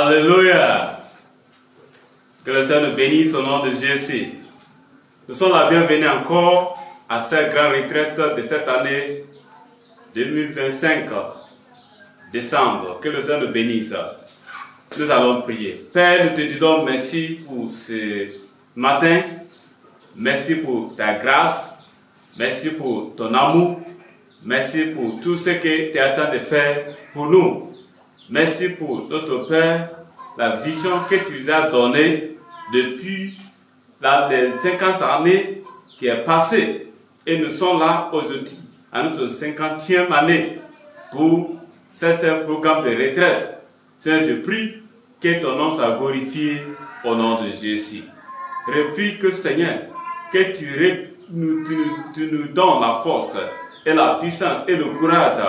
Alléluia. Que le Seigneur nous bénisse au nom de Jésus. Nous sommes la bienvenue encore à cette grande retraite de cette année 2025, décembre. Que le Seigneur nous bénisse. Nous allons prier. Père, nous te disons merci pour ce matin. Merci pour ta grâce. Merci pour ton amour. Merci pour tout ce que tu es en train de faire pour nous. Merci pour notre Père, la vision que tu nous as donnée depuis les 50 années qui est passée. Et nous sommes là aujourd'hui, à notre 50e année, pour cet programme de retraite. Seigneur, je prie que ton nom soit glorifié au nom de Jésus. Je prie que, Seigneur, que tu nous donnes la force et la puissance et le courage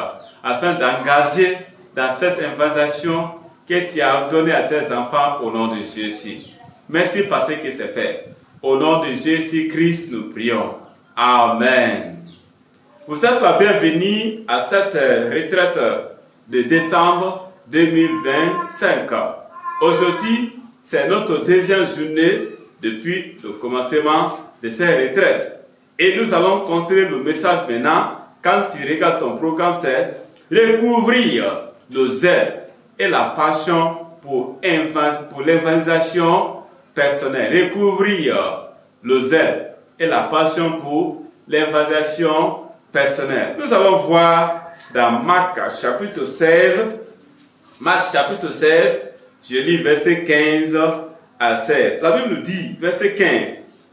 afin d'engager dans cette invitation que tu as donnée à tes enfants au nom de Jésus. Merci parce que c'est fait. Au nom de Jésus-Christ, nous prions. Amen. Vous êtes la bienvenue à cette retraite de décembre 2025. Aujourd'hui, c'est notre deuxième journée depuis le commencement de cette retraite. Et nous allons construire le message maintenant. Quand tu regardes ton programme, c'est recouvrir le zèle et la passion pour l'évangélisation personnelle. Recouvrir le zèle et la passion pour l'évangélisation personnelle. Nous allons voir dans Marc chapitre 16. Marc chapitre 16, je lis verset 15 à 16. La Bible nous dit, verset 15,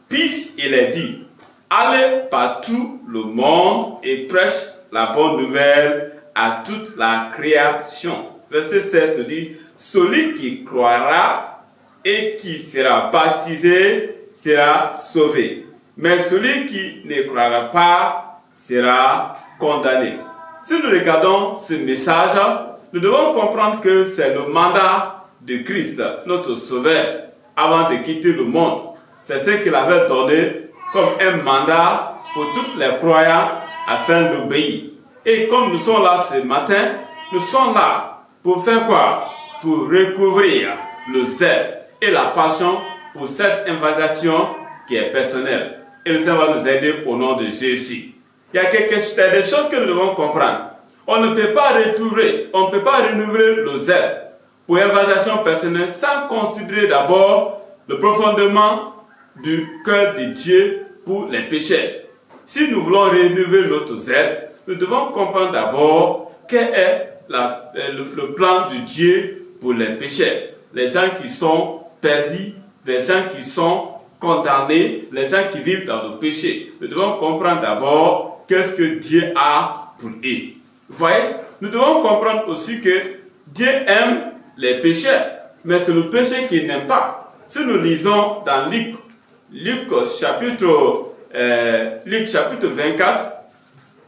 puis il est dit, allez par tout le monde et prêche la bonne nouvelle à toute la création. Verset 16 nous dit, celui qui croira et qui sera baptisé sera sauvé. Mais celui qui ne croira pas sera condamné. Si nous regardons ce message, nous devons comprendre que c'est le mandat de Christ, notre Sauveur, avant de quitter le monde. C'est ce qu'il avait donné comme un mandat pour tous les croyants afin d'obéir. Et comme nous sommes là ce matin, nous sommes là pour faire quoi? Pour recouvrir le zèle et la passion pour cette invitation qui est personnelle. Et le Seigneur va nous aider au nom de Jésus. Il y a des choses que nous devons comprendre. On ne peut pas retrouver, on ne peut pas renouveler le zèle pour l'invitation personnelle sans considérer d'abord le profondément du cœur de Dieu pour les pécheurs. Si nous voulons renouveler notre zèle, nous devons comprendre d'abord quel est le plan de Dieu pour les pécheurs. Les gens qui sont perdus, les gens qui sont condamnés, les gens qui vivent dans le péché. Nous devons comprendre d'abord qu'est-ce que Dieu a pour eux. Vous voyez, nous devons comprendre aussi que Dieu aime les pécheurs, mais c'est le péché qu'il n'aime pas. Si nous lisons dans Luc chapitre 24,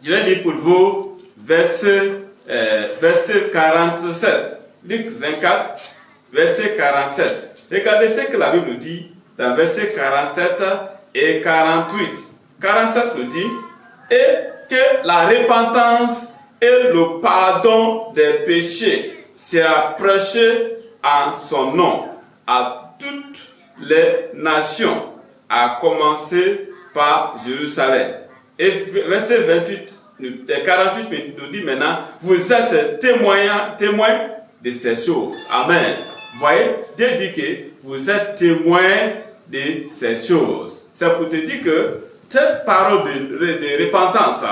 je vais lire pour vous verset 47. Luc 24, verset 47. Regardez ce que la Bible nous dit dans verset 47 et 48. 47 nous dit, et que la repentance et le pardon des péchés sera prêché en son nom à toutes les nations, à commencer par Jérusalem. Et verset 28 et 48 nous dit maintenant, vous êtes témoins de ces choses. Amen. Vous voyez, Dieu dit que vous êtes témoins de ces choses. C'est pour te dire que cette parole de repentance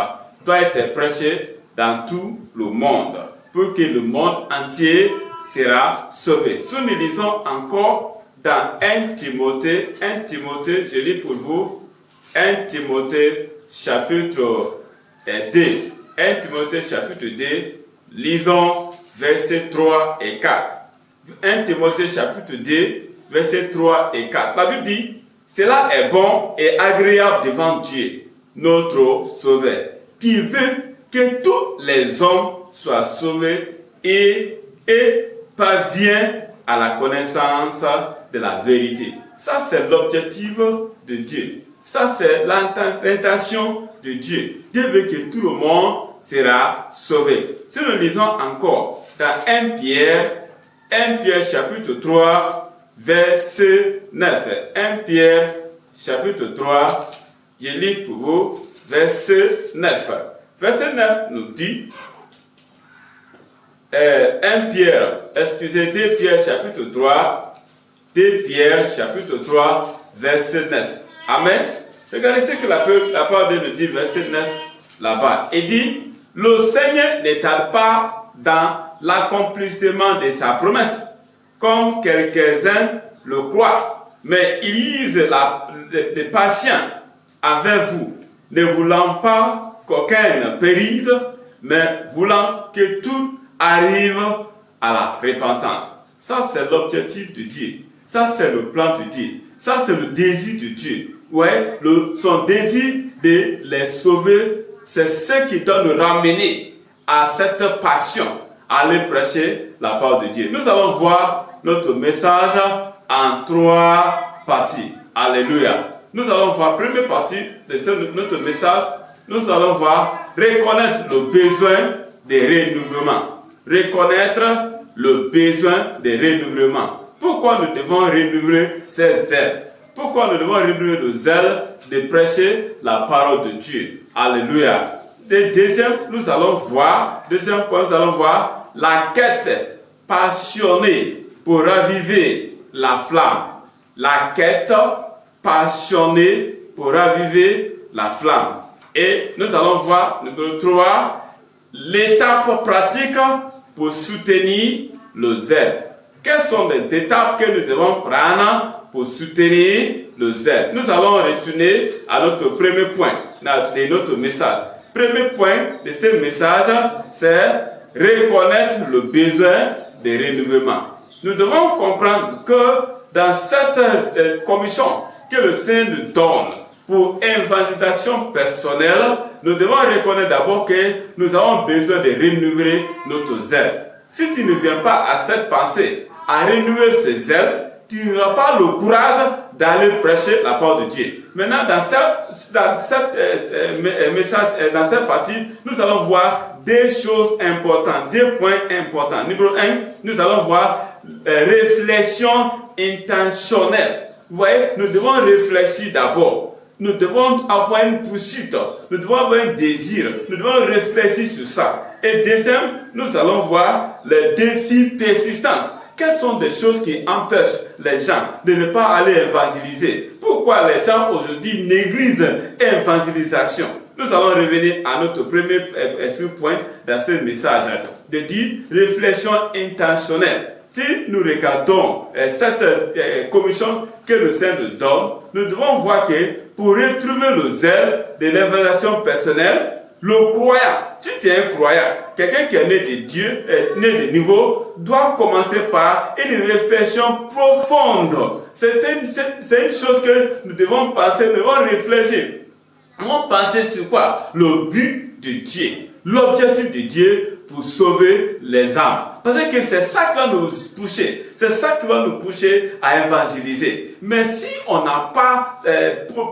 doit être prêchée dans tout le monde, pour que le monde entier sera sauvé. Si nous lisons encore dans 1 Timothée, je lis pour vous, 1 Timothée chapitre 2. 1 Timothée chapitre 2, lisons versets 3 et 4. 1 Timothée chapitre 2, versets 3 et 4. La Bible dit, cela est bon et agréable devant Dieu, notre Sauveur, qui veut que tous les hommes soient sauvés et parviennent à la connaissance de la vérité. Ça, c'est l'objectif de Dieu. Ça, c'est l'intention de Dieu. Dieu veut que tout le monde sera sauvé. Si nous lisons encore dans 1 Pierre 1 Pierre chapitre 3, verset 9. 1 Pierre chapitre 3, je lis pour vous, verset 9. Verset 9 nous dit, 2 Pierre chapitre 3, 2 Pierre chapitre 3, verset 9. Amen. Regardez ce que la parole de Dieu nous dit, verset 9, là-bas. Il dit, le Seigneur n'est pas dans l'accomplissement de sa promesse, comme quelques-uns le croient, mais il use de patience avec vous, ne voulant pas qu'aucun périsse, mais voulant que tout arrive à la repentance. Ça, c'est l'objectif de Dieu. Ça, c'est le plan de Dieu. Ça, c'est le désir de Dieu. Ouais, son désir de les sauver, c'est ce qui doit nous ramener à cette passion, à aller prêcher la parole de Dieu. Nous allons voir notre message en 3 parties. Alléluia. Nous allons voir, première partie de notre message, nous allons voir reconnaître le besoin de renouvellement. Reconnaître le besoin de renouvellement. Pourquoi nous devons renouveler ces zèles? Pourquoi nous devons renouveler le zèle de prêcher la parole de Dieu? Alléluia. Deuxième point, nous allons voir la quête passionnée pour raviver la flamme. La quête passionnée pour raviver la flamme. Et nous allons voir, numéro 3, l'étape pratique pour soutenir le zèle. Quelles sont les étapes que nous devons prendre pour soutenir le zèle? Nous allons retourner à notre premier point de notre message. Premier point de ce message, c'est reconnaître le besoin de renouvellement. Nous devons comprendre que dans cette commission que le Seigneur nous donne pour évangélisation personnelle, nous devons reconnaître d'abord que nous avons besoin de renouveler notre zèle. Si tu ne viens pas à cette pensée, à renouveler ce zèle, tu n'auras pas le courage d'aller prêcher la parole de Dieu. Maintenant, dans cette partie, nous allons voir des choses importantes, des points importants. Numéro 1, nous allons voir réflexion intentionnelle. Vous voyez, nous devons réfléchir d'abord. Nous devons avoir une poursuite, nous devons avoir un désir, nous devons réfléchir sur ça. Et deuxième, nous allons voir les défis persistants. Quelles sont des choses qui empêchent les gens de ne pas aller évangéliser? Pourquoi les gens aujourd'hui négligent l'évangélisation? Nous allons revenir à notre premier point dans ce message, de dire réflexion intentionnelle. Si nous regardons cette commission que le Seigneur nous donne, nous devons voir que pour retrouver le zèle de l'évangélisation personnelle, le croyant, si tu es un croyant, quelqu'un qui est né de Dieu, né de nouveau, doit commencer par une réflexion profonde. C'est une chose que nous devons penser, nous devons réfléchir. Nous devons penser sur quoi? Le but de Dieu, l'objectif de Dieu pour sauver les âmes. Parce que c'est ça qui va nous pousser, c'est ça qui va nous pousser à évangéliser. Mais si on n'a pas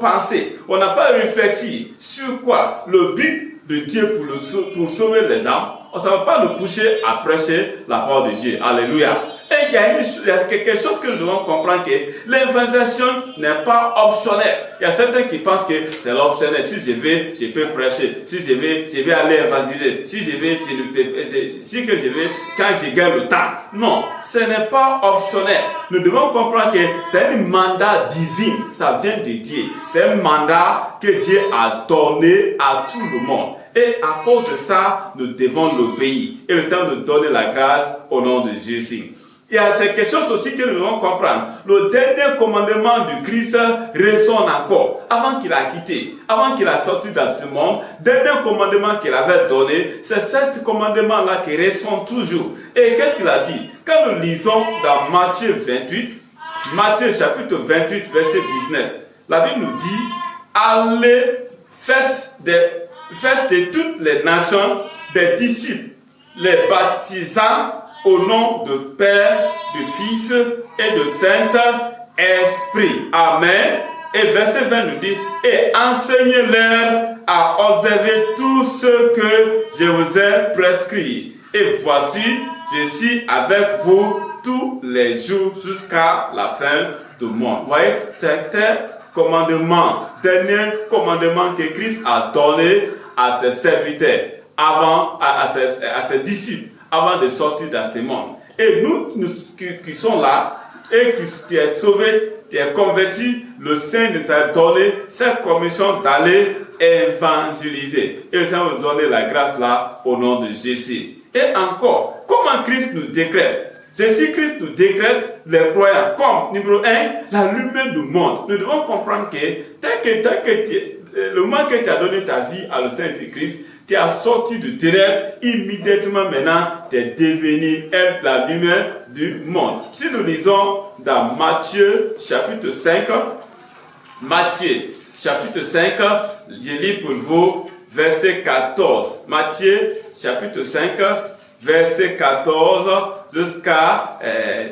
pensé, on n'a pas réfléchi sur quoi? Le but de Dieu pour sauver les âmes, ça ne va pas nous pousser à prêcher la parole de Dieu. Alléluia. Et il y a quelque chose que nous devons comprendre, que l'évangélisation n'est pas optionnelle. Il y a certains qui pensent que c'est l'optionnel. Si je vais, je peux prêcher. Si je vais aller évangéliser. Si je vais, quand je gagne le temps. Non, ce n'est pas optionnel. Nous devons comprendre que c'est un mandat divin. Ça vient de Dieu. C'est un mandat que Dieu a donné à tout le monde. Et à cause de ça, nous devons l'obéir. Et le Seigneur nous donne la grâce au nom de Jésus. C'est quelque chose aussi que nous devons comprendre. Le dernier commandement du Christ résonne encore. Avant qu'il a quitté, avant qu'il a sorti dans ce monde, le dernier commandement qu'il avait donné, c'est ce commandement-là qui résonne toujours. Et qu'est-ce qu'il a dit? Quand nous lisons dans Matthieu 28, Matthieu chapitre 28, verset 19, la Bible nous dit, allez, faites de toutes les nations des disciples, les baptisant au nom du Père, du Fils et du Saint-Esprit. Amen. Et verset 20 nous dit, et enseignez-leur à observer tout ce que je vous ai prescrit. Et voici, je suis avec vous tous les jours jusqu'à la fin du monde. Vous voyez, c'était commandement, dernier commandement que Christ a donné à ses serviteurs, à ses disciples, avant de sortir dans ce monde. Et nous qui sommes là, et qui est sauvé, qui est converti, le Saint nous a donné cette commission d'aller évangéliser. Et le Seigneur nous donne la grâce là au nom de Jésus. Et encore, comment Christ nous décrète? Jésus-Christ nous décrète les croyants comme, numéro 1, la lumière du monde. Nous devons comprendre que le moment que tu as donné ta vie à le Saint Jésus-Christ, tu as sorti du ténèbre, immédiatement maintenant, tu es devenu la lumière du monde. Si nous lisons dans Matthieu chapitre 5, Matthieu chapitre 5, je lis pour vous verset 14. Matthieu chapitre 5, verset 14 jusqu'à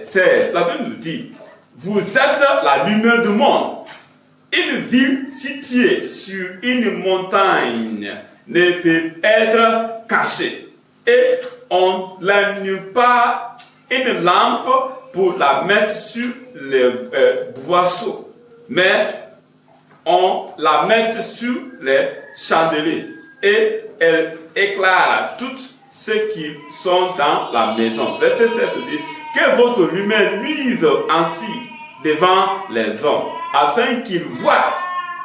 16. La Bible nous dit, vous êtes la lumière du monde. Une ville située sur une montagne ne peut être cachée. Et on n'allume pas une lampe pour la mettre sur les boisseaux, mais on la met sur les chandeliers et elle éclaire tous ceux qui sont dans la maison. Verset 7 dit, que votre lumière luise ainsi devant les hommes, afin qu'ils voient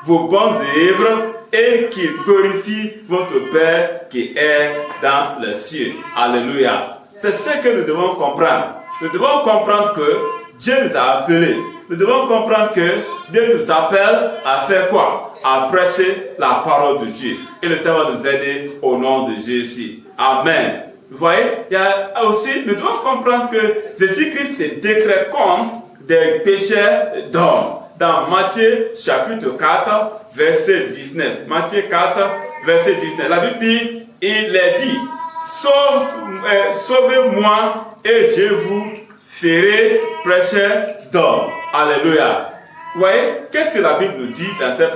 vos bonnes œuvres et qu'ils glorifient votre Père qui est dans les cieux. Alléluia. C'est ce que nous devons comprendre. Nous devons comprendre que Dieu nous a appelés. Nous devons comprendre que Dieu nous appelle à faire quoi? À prêcher la parole de Dieu. Et le Seigneur va nous aider au nom de Jésus. Amen. Vous voyez, il y a aussi, nous devons comprendre que Jésus-Christ est décret comme des pécheurs d'hommes. Dans Matthieu chapitre 4, verset 19. Matthieu 4, verset 19. La Bible dit, il est dit, sauvez-moi et je vous ferai prêcher d'hommes. Alléluia. Vous voyez, qu'est-ce que la Bible nous dit dans cette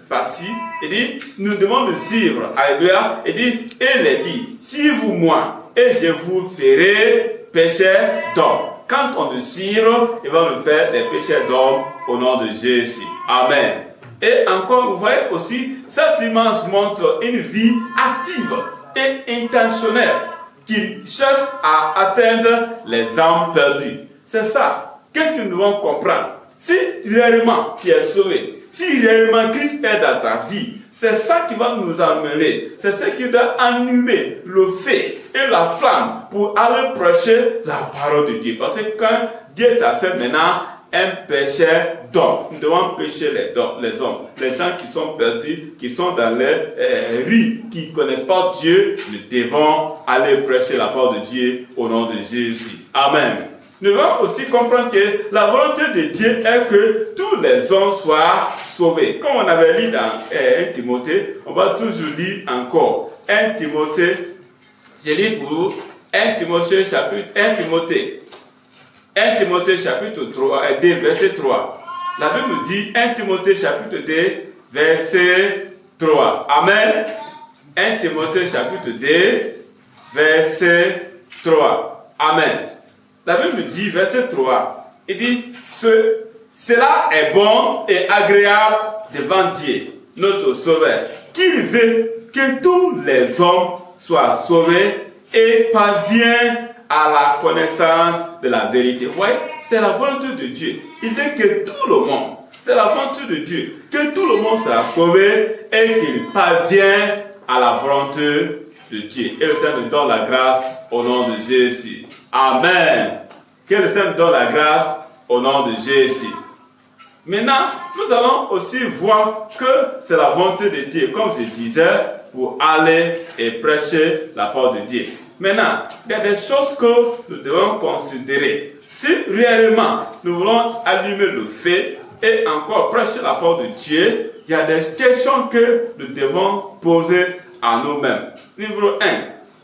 partie? Il dit, nous devons le suivre. Alléluia. Il dit, il est dit, suivez-moi et je vous ferai prêcher d'hommes. Quand on le suit, il va nous faire des pécheurs d'hommes au nom de Jésus. Amen. Et encore, vous voyez aussi, cette image montre une vie active et intentionnelle qui cherche à atteindre les âmes perdues. C'est ça. Qu'est-ce que nous devons comprendre? Si réellement tu es sauvé, si réellement Christ est dans ta vie, c'est ça qui va nous amener. C'est ce qui doit animer le feu et la flamme pour aller prêcher la parole de Dieu. Parce que quand Dieu t'a fait maintenant un pécheur d'hommes, nous devons pécher les hommes, les gens qui sont perdus, qui sont dans les rues, qui ne connaissent pas Dieu, nous devons aller prêcher la parole de Dieu au nom de Jésus. Amen. Nous devons aussi comprendre que la volonté de Dieu est que tous les hommes soient sauvés. Comme on avait lu dans 1 Timothée, on va toujours lire encore. 1 Timothée, je lis pour vous 1 Timothée chapitre 3, 2, verset 3. La Bible nous dit 1 Timothée chapitre 2, verset 3. Amen. 1 Timothée chapitre 2, verset 3. Amen. La Bible dit, verset 3, il dit, cela est bon et agréable devant Dieu, notre Sauveur, qu'il veut que tous les hommes soient sauvés et parviennent à la connaissance de la vérité. Vous voyez, c'est la volonté de Dieu. Il veut que tout le monde, c'est la volonté de Dieu, que tout le monde soit sauvé et qu'il parvienne à la volonté de Dieu. Et le Seigneur nous donne la grâce au nom de Jésus. Amen. Que le Seigneur donne la grâce au nom de Jésus. Maintenant, nous allons aussi voir que c'est la volonté de Dieu, comme je disais, pour aller et prêcher la parole de Dieu. Maintenant, il y a des choses que nous devons considérer. Si réellement nous voulons allumer le feu et encore prêcher la parole de Dieu, il y a des questions que nous devons poser à nous-mêmes. Numéro 1,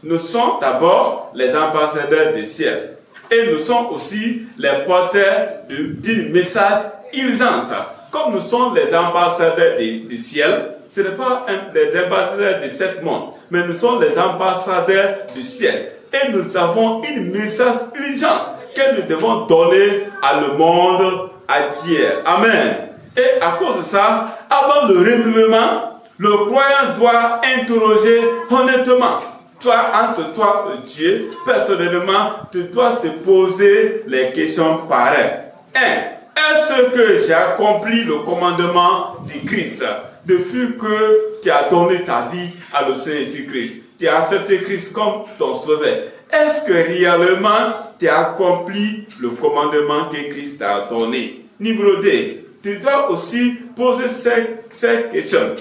nous sommes d'abord les ambassadeurs du ciel. Et nous sommes aussi les porteurs d'un message urgence. Comme nous sommes les ambassadeurs du ciel, ce n'est pas les ambassadeurs de ce monde, mais nous sommes les ambassadeurs du ciel. Et nous avons un message urgence que nous devons donner à le monde entier. Amen. Et à cause de ça, avant le renouvellement, le croyant doit interroger honnêtement. Toi, entre toi et Dieu, personnellement, tu dois se poser les questions pareilles. 1. Est-ce que j'ai accompli le commandement du Christ depuis que tu as donné ta vie à le Seigneur Jésus-Christ? Tu as accepté Christ comme ton sauveur. Est-ce que réellement tu as accompli le commandement que Christ t'a donné? Numéro 2, tu dois aussi poser ces questions.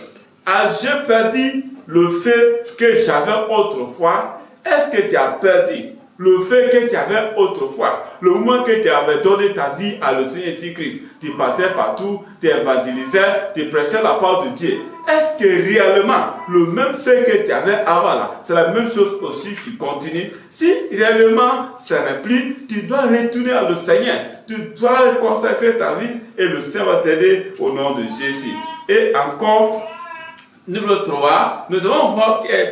As-je perdu le fait que j'avais autrefois? Est-ce que tu as perdu le fait que tu avais autrefois? Le moment que tu avais donné ta vie à le Seigneur Jésus-Christ, tu partais partout, tu évangélisais, tu prêchais la parole de Dieu. Est-ce que réellement, le même fait que tu avais avant là, c'est la même chose aussi qui continue? Si réellement ça n'est plus, tu dois retourner à le Seigneur. Tu dois consacrer ta vie et le Seigneur va t'aider au nom de Jésus. Et encore, numéro 3, nous devons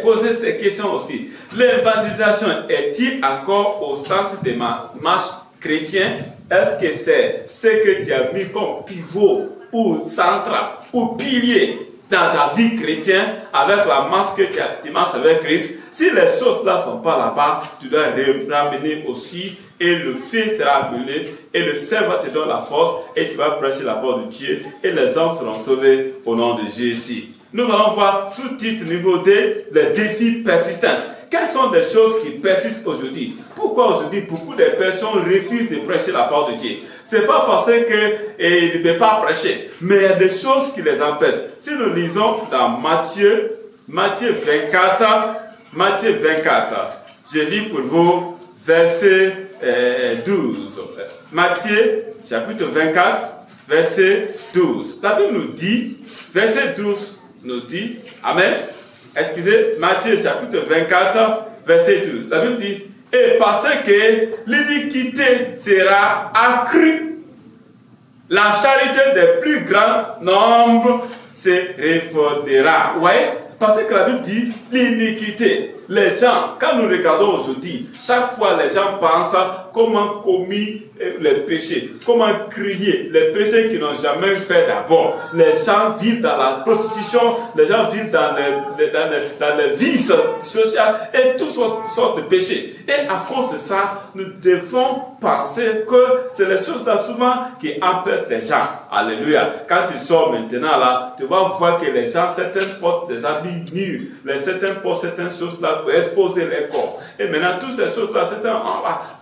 poser ces questions aussi. L'évangélisation est-il encore au centre de ma marche chrétienne? Est-ce que c'est ce que tu as mis comme pivot ou centre ou pilier dans ta vie chrétienne avec la marche que tu marches avec Christ? Si les choses-là ne sont pas là-bas, tu dois ramener aussi et le feu sera brûlé et le Seigneur va te donner la force et tu vas prêcher la parole de Dieu et les hommes seront sauvés au nom de Jésus. Nous allons voir sous-titre niveau 2, les défis persistants. Quelles sont les choses qui persistent aujourd'hui? Pourquoi aujourd'hui beaucoup de personnes refusent de prêcher la parole de Dieu? Ce n'est pas parce qu'ils ne peuvent pas prêcher, mais il y a des choses qui les empêchent. Si nous lisons dans Matthieu 24, je lis pour vous verset 12. Matthieu chapitre 24, verset 12. La Bible nous dit, verset 12, nous dit, Amen. Excusez, Matthieu chapitre 24, verset 12. La Bible dit, et parce que l'iniquité sera accrue, la charité des plus grands nombres se refondera. Vous voyez? Parce que la Bible dit l'iniquité. Les gens, quand nous regardons aujourd'hui, chaque fois les gens pensent comment commis les péchés, comment crier les péchés qu'ils n'ont jamais fait d'abord. Les gens vivent dans la prostitution, les gens vivent dans les vices sociaux et toutes sortes de péchés. Et à cause de ça, nous devons penser que c'est les choses là souvent qui empêchent les gens. Alléluia. Quand tu sors maintenant là, tu vas voir que les gens, certains portent des habits nus, certains portent certaines choses là pour exposer les corps. Et maintenant, toutes ces choses-là, certains,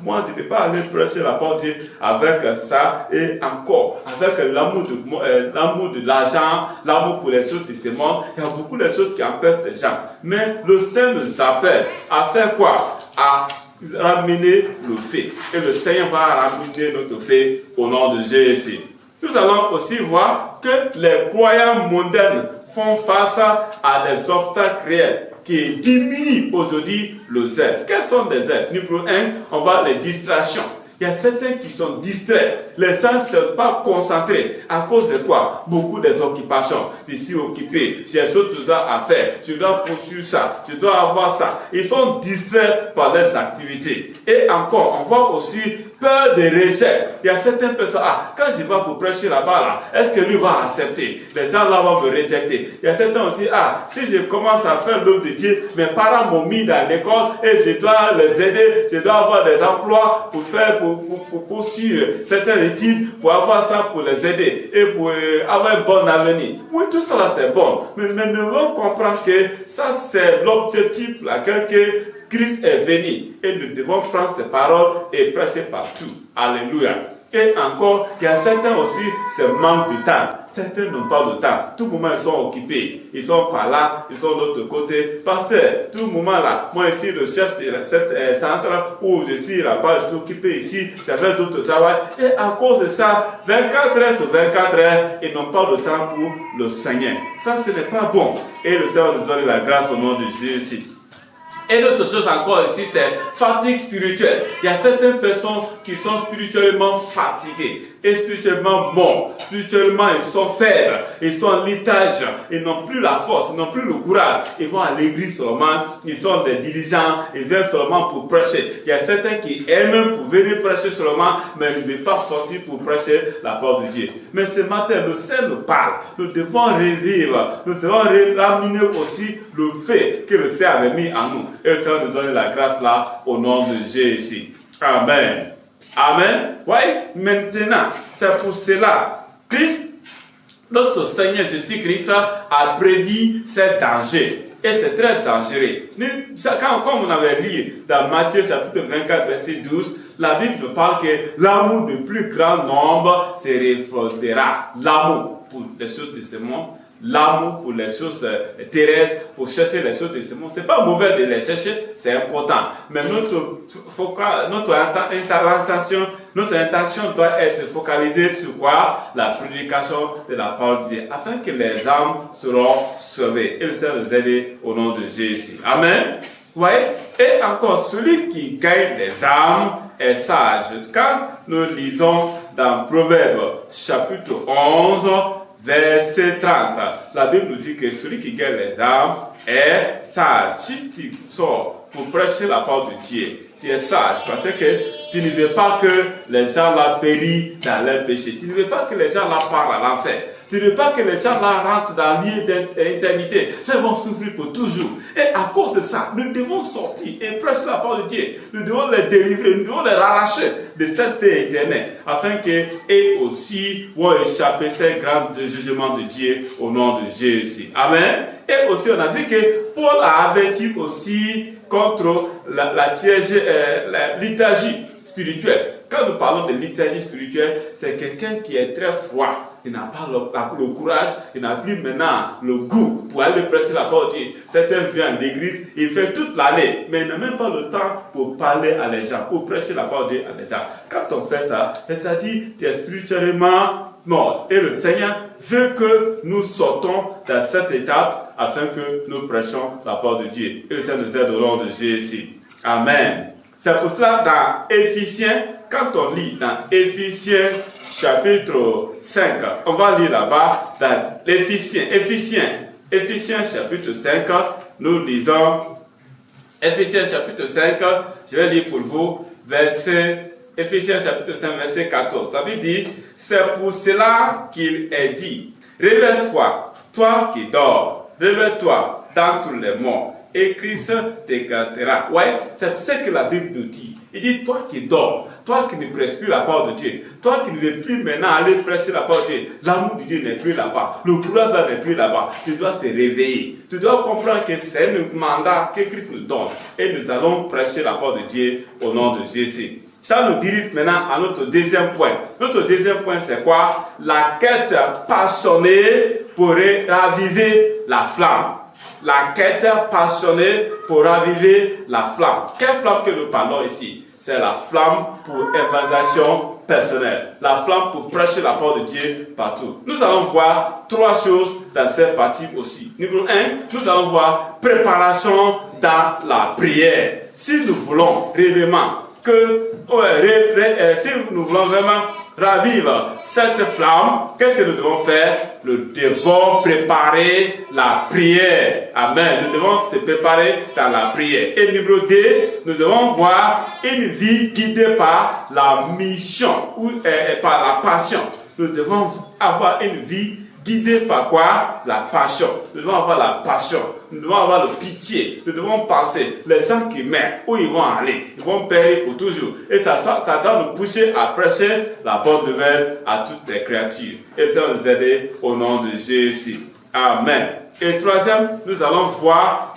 moi, je ne peux pas aller prêcher la parole avec ça et encore, avec l'amour de l'argent, l'amour pour les choses de ce monde. Il y a beaucoup de choses qui empêchent les gens. Mais le Seigneur nous appelle à faire quoi? À ramener le fait. Et le Seigneur va ramener notre fait au nom de Jésus. Nous allons aussi voir que les croyants mondains font face à des obstacles réels qui diminuent aujourd'hui le zèle. Quels sont des zèles? Numéro 1, on voit les distractions. Il y a certains qui sont distraits. Les gens ne sont pas concentrés. À cause de quoi? Beaucoup des occupations. Je suis occupé. J'ai des choses à faire. Je dois poursuivre ça. Je dois avoir ça. Ils sont distraits par leurs activités. Et encore, on voit aussi peur de rejet. Il y a certaines personnes, quand je vais pour prêcher là-bas, là, est-ce que lui va accepter? Les gens là vont me rejeter. Il y a certains aussi, si je commence à faire l'œuvre de Dieu, mes parents m'ont mis dans l'école et je dois les aider, je dois avoir des emplois pour faire, pour suivre certaines études, pour avoir ça, pour les aider et pour avoir un bon avenir. Oui, tout ça là c'est bon. Mais nous devons comprendre que ça c'est l'objectif pour lequel Christ est venu. Et nous devons prendre ces paroles et prêcher partout. Alléluia. Et encore, il y a certains aussi, c'est manque de temps. Certains n'ont pas de temps. Tout moment, ils sont occupés. Ils sont par là, ils sont de l'autre côté. Pasteur, tout moment là, moi ici, le chef de cette centre où je suis là-bas, je suis occupé ici, j'avais d'autres travail. Et à cause de ça, 24 heures sur 24 heures, ils n'ont pas de temps pour le Seigneur. Ça, ce n'est pas bon. Et le Seigneur nous donne la grâce au nom de Jésus. Et l'autre chose encore ici, c'est fatigue spirituelle. Il y a certaines personnes qui sont spirituellement fatiguées et spirituellement morts. Spirituellement, ils sont faibles, ils sont en litage, ils n'ont plus la force, ils n'ont plus le courage. Ils vont à l'église seulement, ils sont des dirigeants, ils viennent seulement pour prêcher. Il y a certains qui aiment pour venir prêcher seulement, mais ils ne veulent pas sortir pour prêcher la parole de Dieu. Mais ce matin, le Seigneur nous parle. Nous devons revivre, nous devons ramener aussi le fait que le Seigneur avait mis en nous. Et le Seigneur nous donne la grâce là, au nom de Jésus. Amen. Amen. Oui, maintenant, c'est pour cela, Christ, notre Seigneur Jésus-Christ a prédit ces dangers. Et c'est très dangereux. Comme on avait lu dans Matthieu chapitre 24, verset 12, la Bible nous parle que l'amour du plus grand nombre se refroidira. L'amour pour les choses de ce monde, l'amour pour les choses terrestres, pour chercher les choses de ce monde. C'est pas mauvais de les chercher, c'est important. Mais notre intention doit être focalisée sur quoi? La prédication de la parole de Dieu, afin que les âmes seront sauvées. Et le Seigneur nous aide au nom de Jésus. Amen. Vous voyez? Et encore, celui qui gagne des âmes est sage. Quand nous lisons dans Proverbes chapitre 11, verset 30, la Bible nous dit que celui qui gagne les âmes est sage. Si tu sors pour prêcher la parole de Dieu, tu es sage parce que tu ne veux pas que les gens là périssent dans leur péché. Tu ne veux pas que les gens là partent à l'enfer. Tu ne veux pas que les gens là rentrent dans l'île d'éternité. Ils vont souffrir pour toujours. Et à cause de ça, nous devons sortir et prêcher la parole de Dieu. Nous devons les délivrer, nous devons les arracher de cette fée éternelle, afin qu'eux aussi vont échapper ces grands jugements de Dieu au nom de Jésus. Amen. Et aussi, on a vu que Paul a averti aussi contre la liturgie spirituelle. Quand nous parlons de liturgie spirituelle, c'est quelqu'un qui est très froid. Il n'a pas le courage, il n'a plus maintenant le goût pour aller prêcher la parole de Dieu. Certains viennent à l'église, il fait toute l'année, mais il n'a même pas le temps pour parler à les gens, pour prêcher la parole de Dieu à les gens. Quand on fait ça, c'est-à-dire tu es spirituellement mort. Et le Seigneur veut que nous sortons dans cette étape afin que nous prêchions la parole de Dieu. Et le Seigneur nous aide au nom de Jésus. Amen. C'est pour cela dans Éphésiens, quand on lit dans Éphésiens chapitre 5, on va lire là-bas dans Éphésiens chapitre 5, nous lisons Éphésiens chapitre 5, je vais lire pour vous, Éphésiens chapitre 5, verset 14. Ça veut dire, c'est pour cela qu'il est dit, réveille-toi, toi qui dors, réveille-toi dans tous les morts, et Christ te gardera. Ouais, c'est ce que la Bible nous dit. Il dit, toi qui dors, toi qui ne prêches plus la parole de Dieu, toi qui ne veux plus maintenant aller prêcher la parole de Dieu, l'amour de Dieu n'est plus là-bas, le courage n'est plus là-bas, tu dois se réveiller. Tu dois comprendre que c'est un mandat que Christ nous donne et nous allons prêcher la parole de Dieu au nom de Jésus. Ça nous dirige maintenant à notre deuxième point. Notre deuxième point, c'est quoi? La quête passionnée pour raviver la flamme. La quête passionnée pour raviver la flamme. Quelle flamme que nous parlons ici? C'est la flamme pour évangélisation personnelle. La flamme pour prêcher la parole de Dieu partout. Nous allons voir trois choses dans cette partie aussi. Numéro 1, nous allons voir préparation dans la prière. Si nous voulons réellement si nous voulons vraiment ravivre cette flamme, qu'est-ce que nous devons faire? Nous devons préparer la prière. Amen. Nous devons se préparer dans la prière. Et numéro 2, nous devons voir une vie guidée par la mission ou par la passion. Nous devons avoir une vie guidée par quoi? La passion. Nous devons avoir la passion. Nous devons avoir le pitié. Nous devons penser, les gens qui meurent, où ils vont aller? Ils vont périr pour toujours. Et ça doit nous pousser à prêcher la bonne nouvelle à toutes les créatures. Et ça nous aider au nom de Jésus. Amen. Et troisième, nous allons voir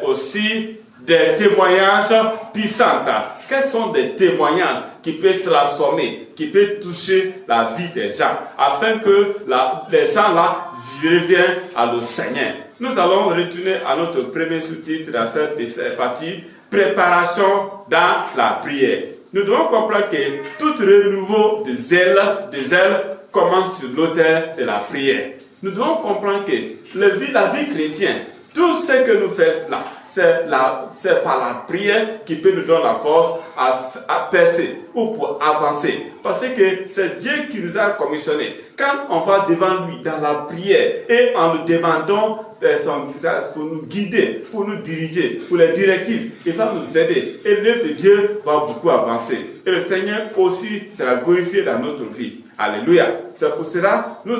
aussi des témoignages puissants. Quels sont des témoignages qui peuvent transformer, qui peuvent toucher la vie des gens, afin que les gens là reviennent à le Seigneur. Nous allons retourner à notre premier sous-titre dans cette partie, préparation dans la prière. Nous devons comprendre que tout renouveau de zèle commence sur l'autel de la prière. Nous devons comprendre que la vie chrétienne, tout ce que nous faisons là, c'est par la prière qui peut nous donner la force à percer ou pour avancer. Parce que c'est Dieu qui nous a commissionné. Quand on va devant lui dans la prière et en nous demandant son visage pour nous guider, pour nous diriger, pour les directives, il va nous aider. Et l'œuvre de Dieu va beaucoup avancer. Et le Seigneur aussi sera glorifié dans notre vie. Alléluia. C'est pour cela nous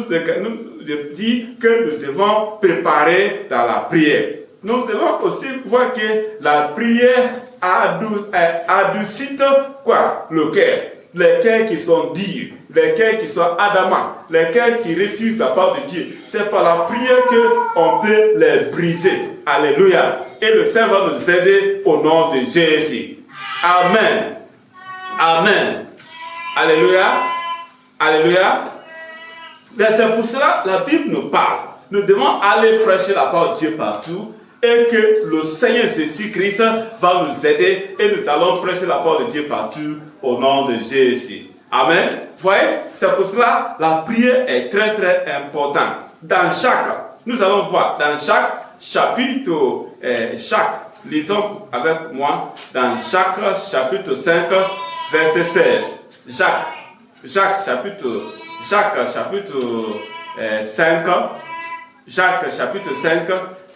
dit que nous devons préparer dans la prière. Nous devons aussi voir que la prière adoucit quoi? Le cœur. Les cœurs qui sont durs, les cœurs qui sont adamants, les cœurs qui refusent la part de Dieu. C'est par la prière qu'on peut les briser. Alléluia. Et le Seigneur va nous aider au nom de Jésus. Amen. Amen. Alléluia. Alléluia. C'est pour cela la Bible nous parle. Nous devons aller prêcher la parole de Dieu partout et que le Seigneur Jésus-Christ va nous aider et nous allons prêcher la parole de Dieu partout au nom de Jésus. Amen. Vous voyez, c'est pour cela la prière est très très importante. Dans Jacques, nous allons voir dans Jacques chapitre, lisons avec moi dans Jacques chapitre 5 verset 16. Jacques chapitre 5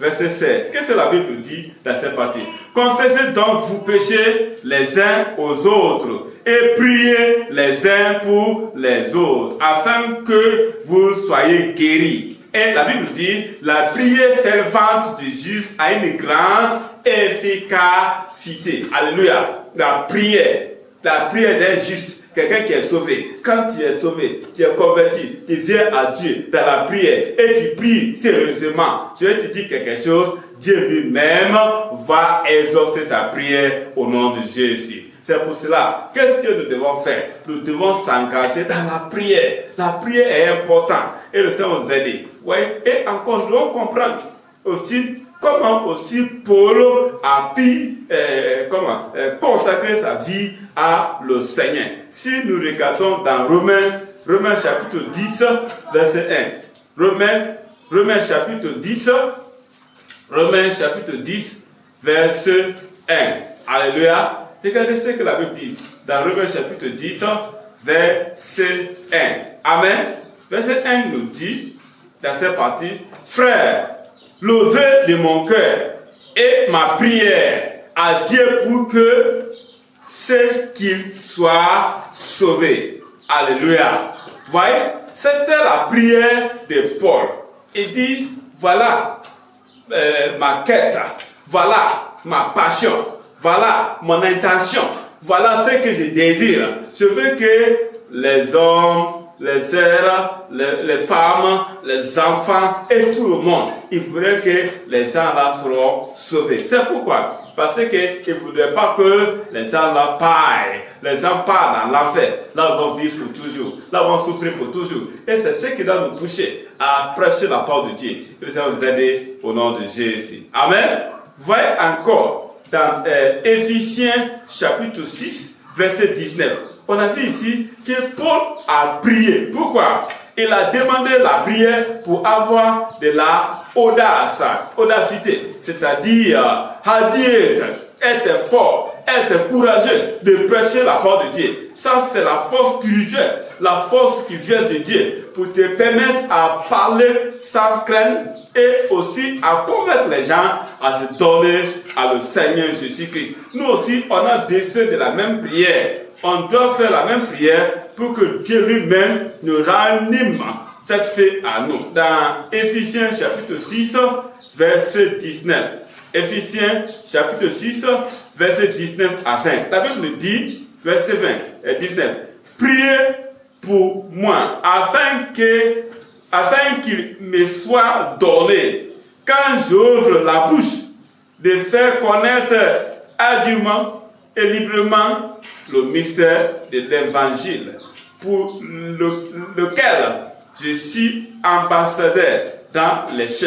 verset 16. Qu'est-ce que la Bible dit dans cette partie? Confessez donc vos péchés les uns aux autres et priez les uns pour les autres afin que vous soyez guéris. Et la Bible dit, la prière fervente du juste a une grande efficacité. Alléluia. La prière d'un juste. Quelqu'un qui est sauvé, quand tu es sauvé, tu es converti, tu viens à Dieu dans la prière et tu pries sérieusement. Je vais te dire quelque chose, Dieu lui-même va exaucer ta prière au nom de Jésus. C'est pour cela, qu'est-ce que nous devons faire? Nous devons s'engager dans la prière. La prière est importante et le Seigneur nous aide. Ouais. Et encore, nous devons comprendre aussi comment aussi Paul a pu consacrer sa vie à le Seigneur. Si nous regardons dans Romains chapitre 10, verset 1. Romains chapitre 10, verset 1. Alléluia. Regardez ce que la Bible dit dans Romains chapitre 10, verset 1. Amen. Verset 1 nous dit, dans cette partie, frère, le vœu de mon cœur et ma prière à Dieu pour que ceux qu'ils soient sauvés. Alléluia. Vous voyez, c'était la prière de Paul. Il dit, voilà ma quête, voilà ma passion, voilà mon intention, voilà ce que je désire. Je veux que les hommes, les sœurs, les femmes, les enfants et tout le monde, il faudrait que les gens là seront sauvés. C'est pourquoi? Parce qu'il ne faudrait pas que les gens là paillent. Les gens partent dans l'enfer. Là, ils vont vivre pour toujours. Là, ils vont souffrir pour toujours. Et c'est ce qui doit nous pousser à prêcher la parole de Dieu. Que le Seigneur nous aide au nom de Jésus. Amen. Voyez encore dans Éphésiens chapitre 6, verset 19. On a vu ici que Paul a prié. Pourquoi? Il a demandé la prière pour avoir de la audacité, c'est-à-dire hardiesse, être fort, être courageux de prêcher la parole de Dieu. Ça, c'est la force spirituelle, la force qui vient de Dieu pour te permettre à parler sans crainte et aussi à convaincre les gens à se donner à le Seigneur Jésus-Christ. Nous aussi, on a besoin de la même prière. On doit faire la même prière pour que Dieu lui-même nous ranime cette fait à nous. Dans Éphésiens chapitre 6, verset 19. Éphésiens chapitre 6, verset 19 à 20. La Bible nous dit, verset 20 et 19. Priez pour moi, afin qu'il me soit donné, quand j'ouvre la bouche, de faire connaître ardument et librement le mystère de l'évangile, pour lequel je suis ambassadeur dans les champs,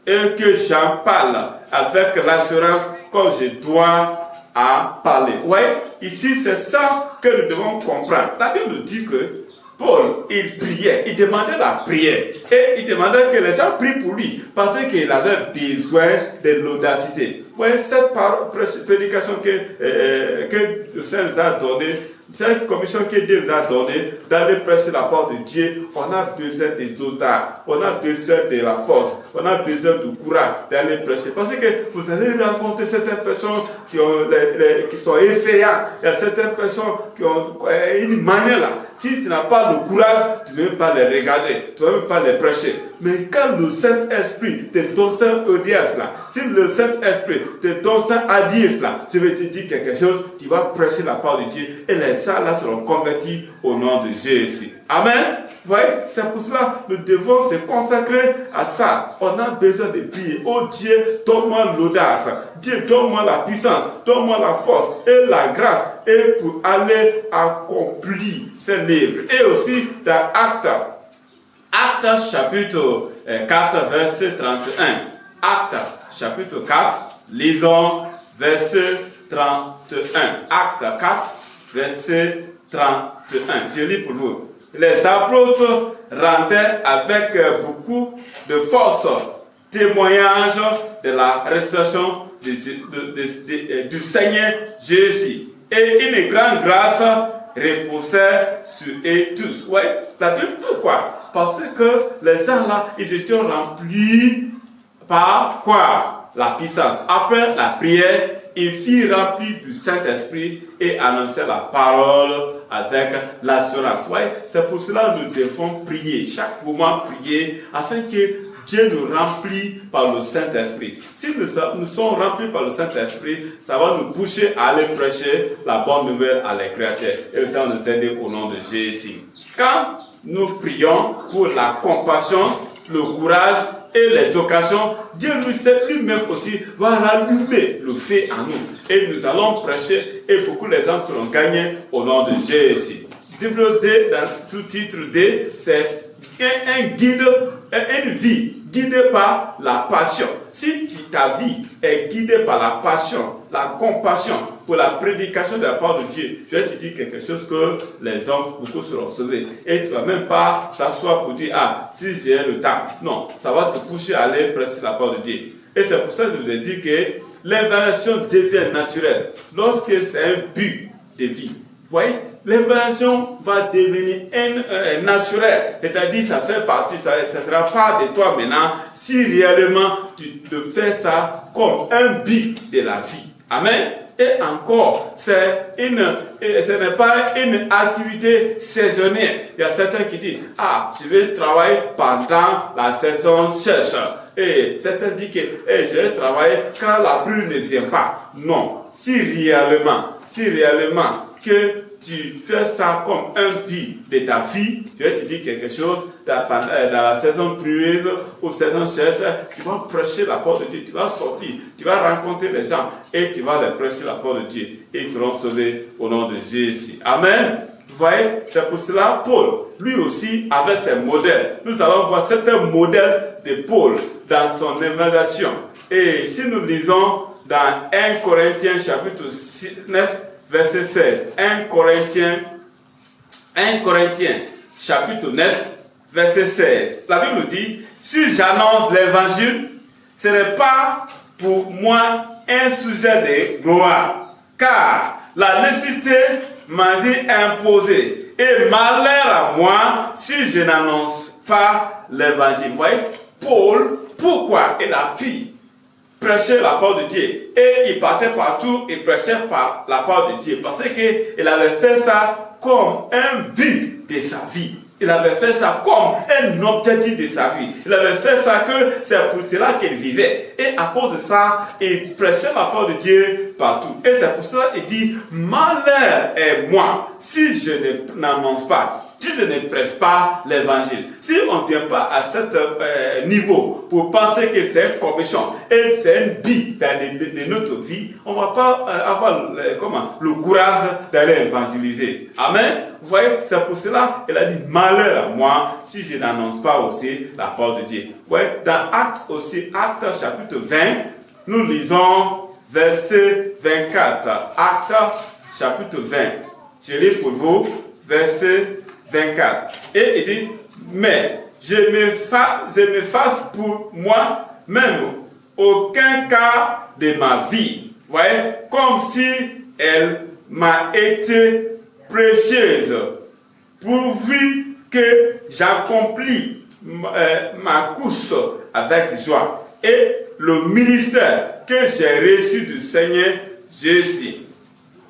et que j'en parle avec l'assurance comme je dois en parler. Ouais, ici c'est ça que nous devons comprendre. La Bible nous dit que Paul, il priait, il demandait la prière. Et il demandait que les gens prient pour lui parce qu'il avait besoin de l'audacité. Vous voyez, cette prédication que le Seigneur nous a donnée, cette commission que Dieu nous a donnée d'aller prêcher la parole de Dieu, on a besoin des audaces, on a besoin de la force, on a besoin du courage d'aller prêcher. Parce que vous allez rencontrer certaines personnes qui sont effrayantes, il y a certaines personnes qui ont une manière là. Si tu n'as pas le courage, tu ne veux même pas les regarder, tu ne veux même pas les prêcher. Mais quand le Saint-Esprit te donne cette audience là, si le Saint-Esprit te donne cette audience là, je vais te dire quelque chose, tu vas prêcher la parole de Dieu et les gens là seront convertis au nom de Jésus. Amen. Vous voyez, c'est pour cela que nous devons se consacrer à ça. On a besoin de prier. Oh Dieu, donne-moi l'audace. Dieu, donne-moi la puissance, donne-moi la force et la grâce et pour aller accomplir ces livres. Et aussi dans Actes chapitre 4, verset 31. Actes chapitre 4, lisons verset 31. Actes 4, verset 31. Je lis pour vous. Les apôtres rendaient avec beaucoup de force témoignage de la résurrection du Seigneur Jésus. Et une grande grâce reposait sur eux tous. Oui, ça veut dire pourquoi? Parce que les gens là, ils étaient remplis par quoi? La puissance. Après la prière, ils furent remplis du Saint-Esprit et annonçaient la parole avec l'assurance. Oui, c'est pour cela que nous devons prier, chaque moment prier, afin que Dieu nous remplit par le Saint-Esprit. Si nous sommes remplis par le Saint-Esprit, ça va nous pousser à aller prêcher la bonne nouvelle à les créateurs. Et le Seigneur nous aide au nom de Jésus. Quand nous prions pour la compassion, le courage et les occasions, Dieu lui-même aussi va rallumer le feu en nous. Et nous allons prêcher et beaucoup les gens seront gagnés au nom de Jésus. Bible D, dans le sous-titre D, c'est un guide, une vie guidée par la passion. Si ta vie est guidée par la passion, la compassion pour la prédication de la parole de Dieu, je vais te dire quelque chose que les hommes, beaucoup seront sauvés. Et tu ne vas même pas s'asseoir pour dire, ah, si j'ai le temps. Non, ça va te pousser à aller prêcher la parole de Dieu. Et c'est pour ça que je vous ai dit que l'évaluation devient naturelle lorsque c'est un but de vie. Vous voyez, l'évaluation va devenir naturelle. C'est-à-dire, ça fait partie, ça ne sera pas de toi maintenant, si réellement tu le fais ça comme un but de la vie. Amen. Et encore, ce n'est pas une activité saisonnière. Il y a certains qui disent, ah, je vais travailler pendant la saison sèche. Et certains disent que je vais travailler quand la pluie ne vient pas. Non. Si réellement que tu fais ça comme un but de ta vie, je vais te dire quelque chose, dans la saison pluvieuse ou saison sèche, tu vas prêcher la parole de Dieu, tu vas sortir, tu vas rencontrer les gens et tu vas les prêcher la parole de Dieu et ils seront sauvés au nom de Jésus. Amen. Vous voyez, c'est pour cela Paul, lui aussi, avait ses modèles. Nous allons voir certains modèles de Paul dans son évangélisation. Et si nous lisons dans 1 Corinthiens chapitre 9, verset 16. 1 Corinthiens chapitre 9, verset 16. La Bible nous dit, si j'annonce l'évangile, ce n'est pas pour moi un sujet de gloire, car la nécessité m'a dit imposée, et malheur à moi si je n'annonce pas l'évangile. Vous voyez, Paul, pourquoi il a pu prêcher la parole de Dieu? Et il partait partout et prêchait par la parole de Dieu. Parce qu'il avait fait ça comme un but de sa vie. Il avait fait ça comme un objectif de sa vie. Il avait fait ça que c'est pour cela qu'il vivait. Et à cause de ça, il prêchait la parole de Dieu partout. Et c'est pour cela qu'il dit, malheur est moi si je n'annonce pas. Si je ne prêche pas l'évangile, si on ne vient pas à ce niveau pour penser que c'est une commission et c'est un but de notre vie, on ne va pas avoir le courage d'aller évangéliser. Amen. Vous voyez, c'est pour cela qu'il a dit malheur à moi si je n'annonce pas aussi la parole de Dieu. Vous voyez, dans Actes chapitre 20, nous lisons verset 24. Actes chapitre 20. Je lis pour vous verset 24. Et il dit, mais je me fasse pour moi-même aucun cas de ma vie. Vous voyez, comme si elle m'a été précieuse, pourvu que j'accomplis ma course avec joie et le ministère que j'ai reçu du Seigneur Jésus.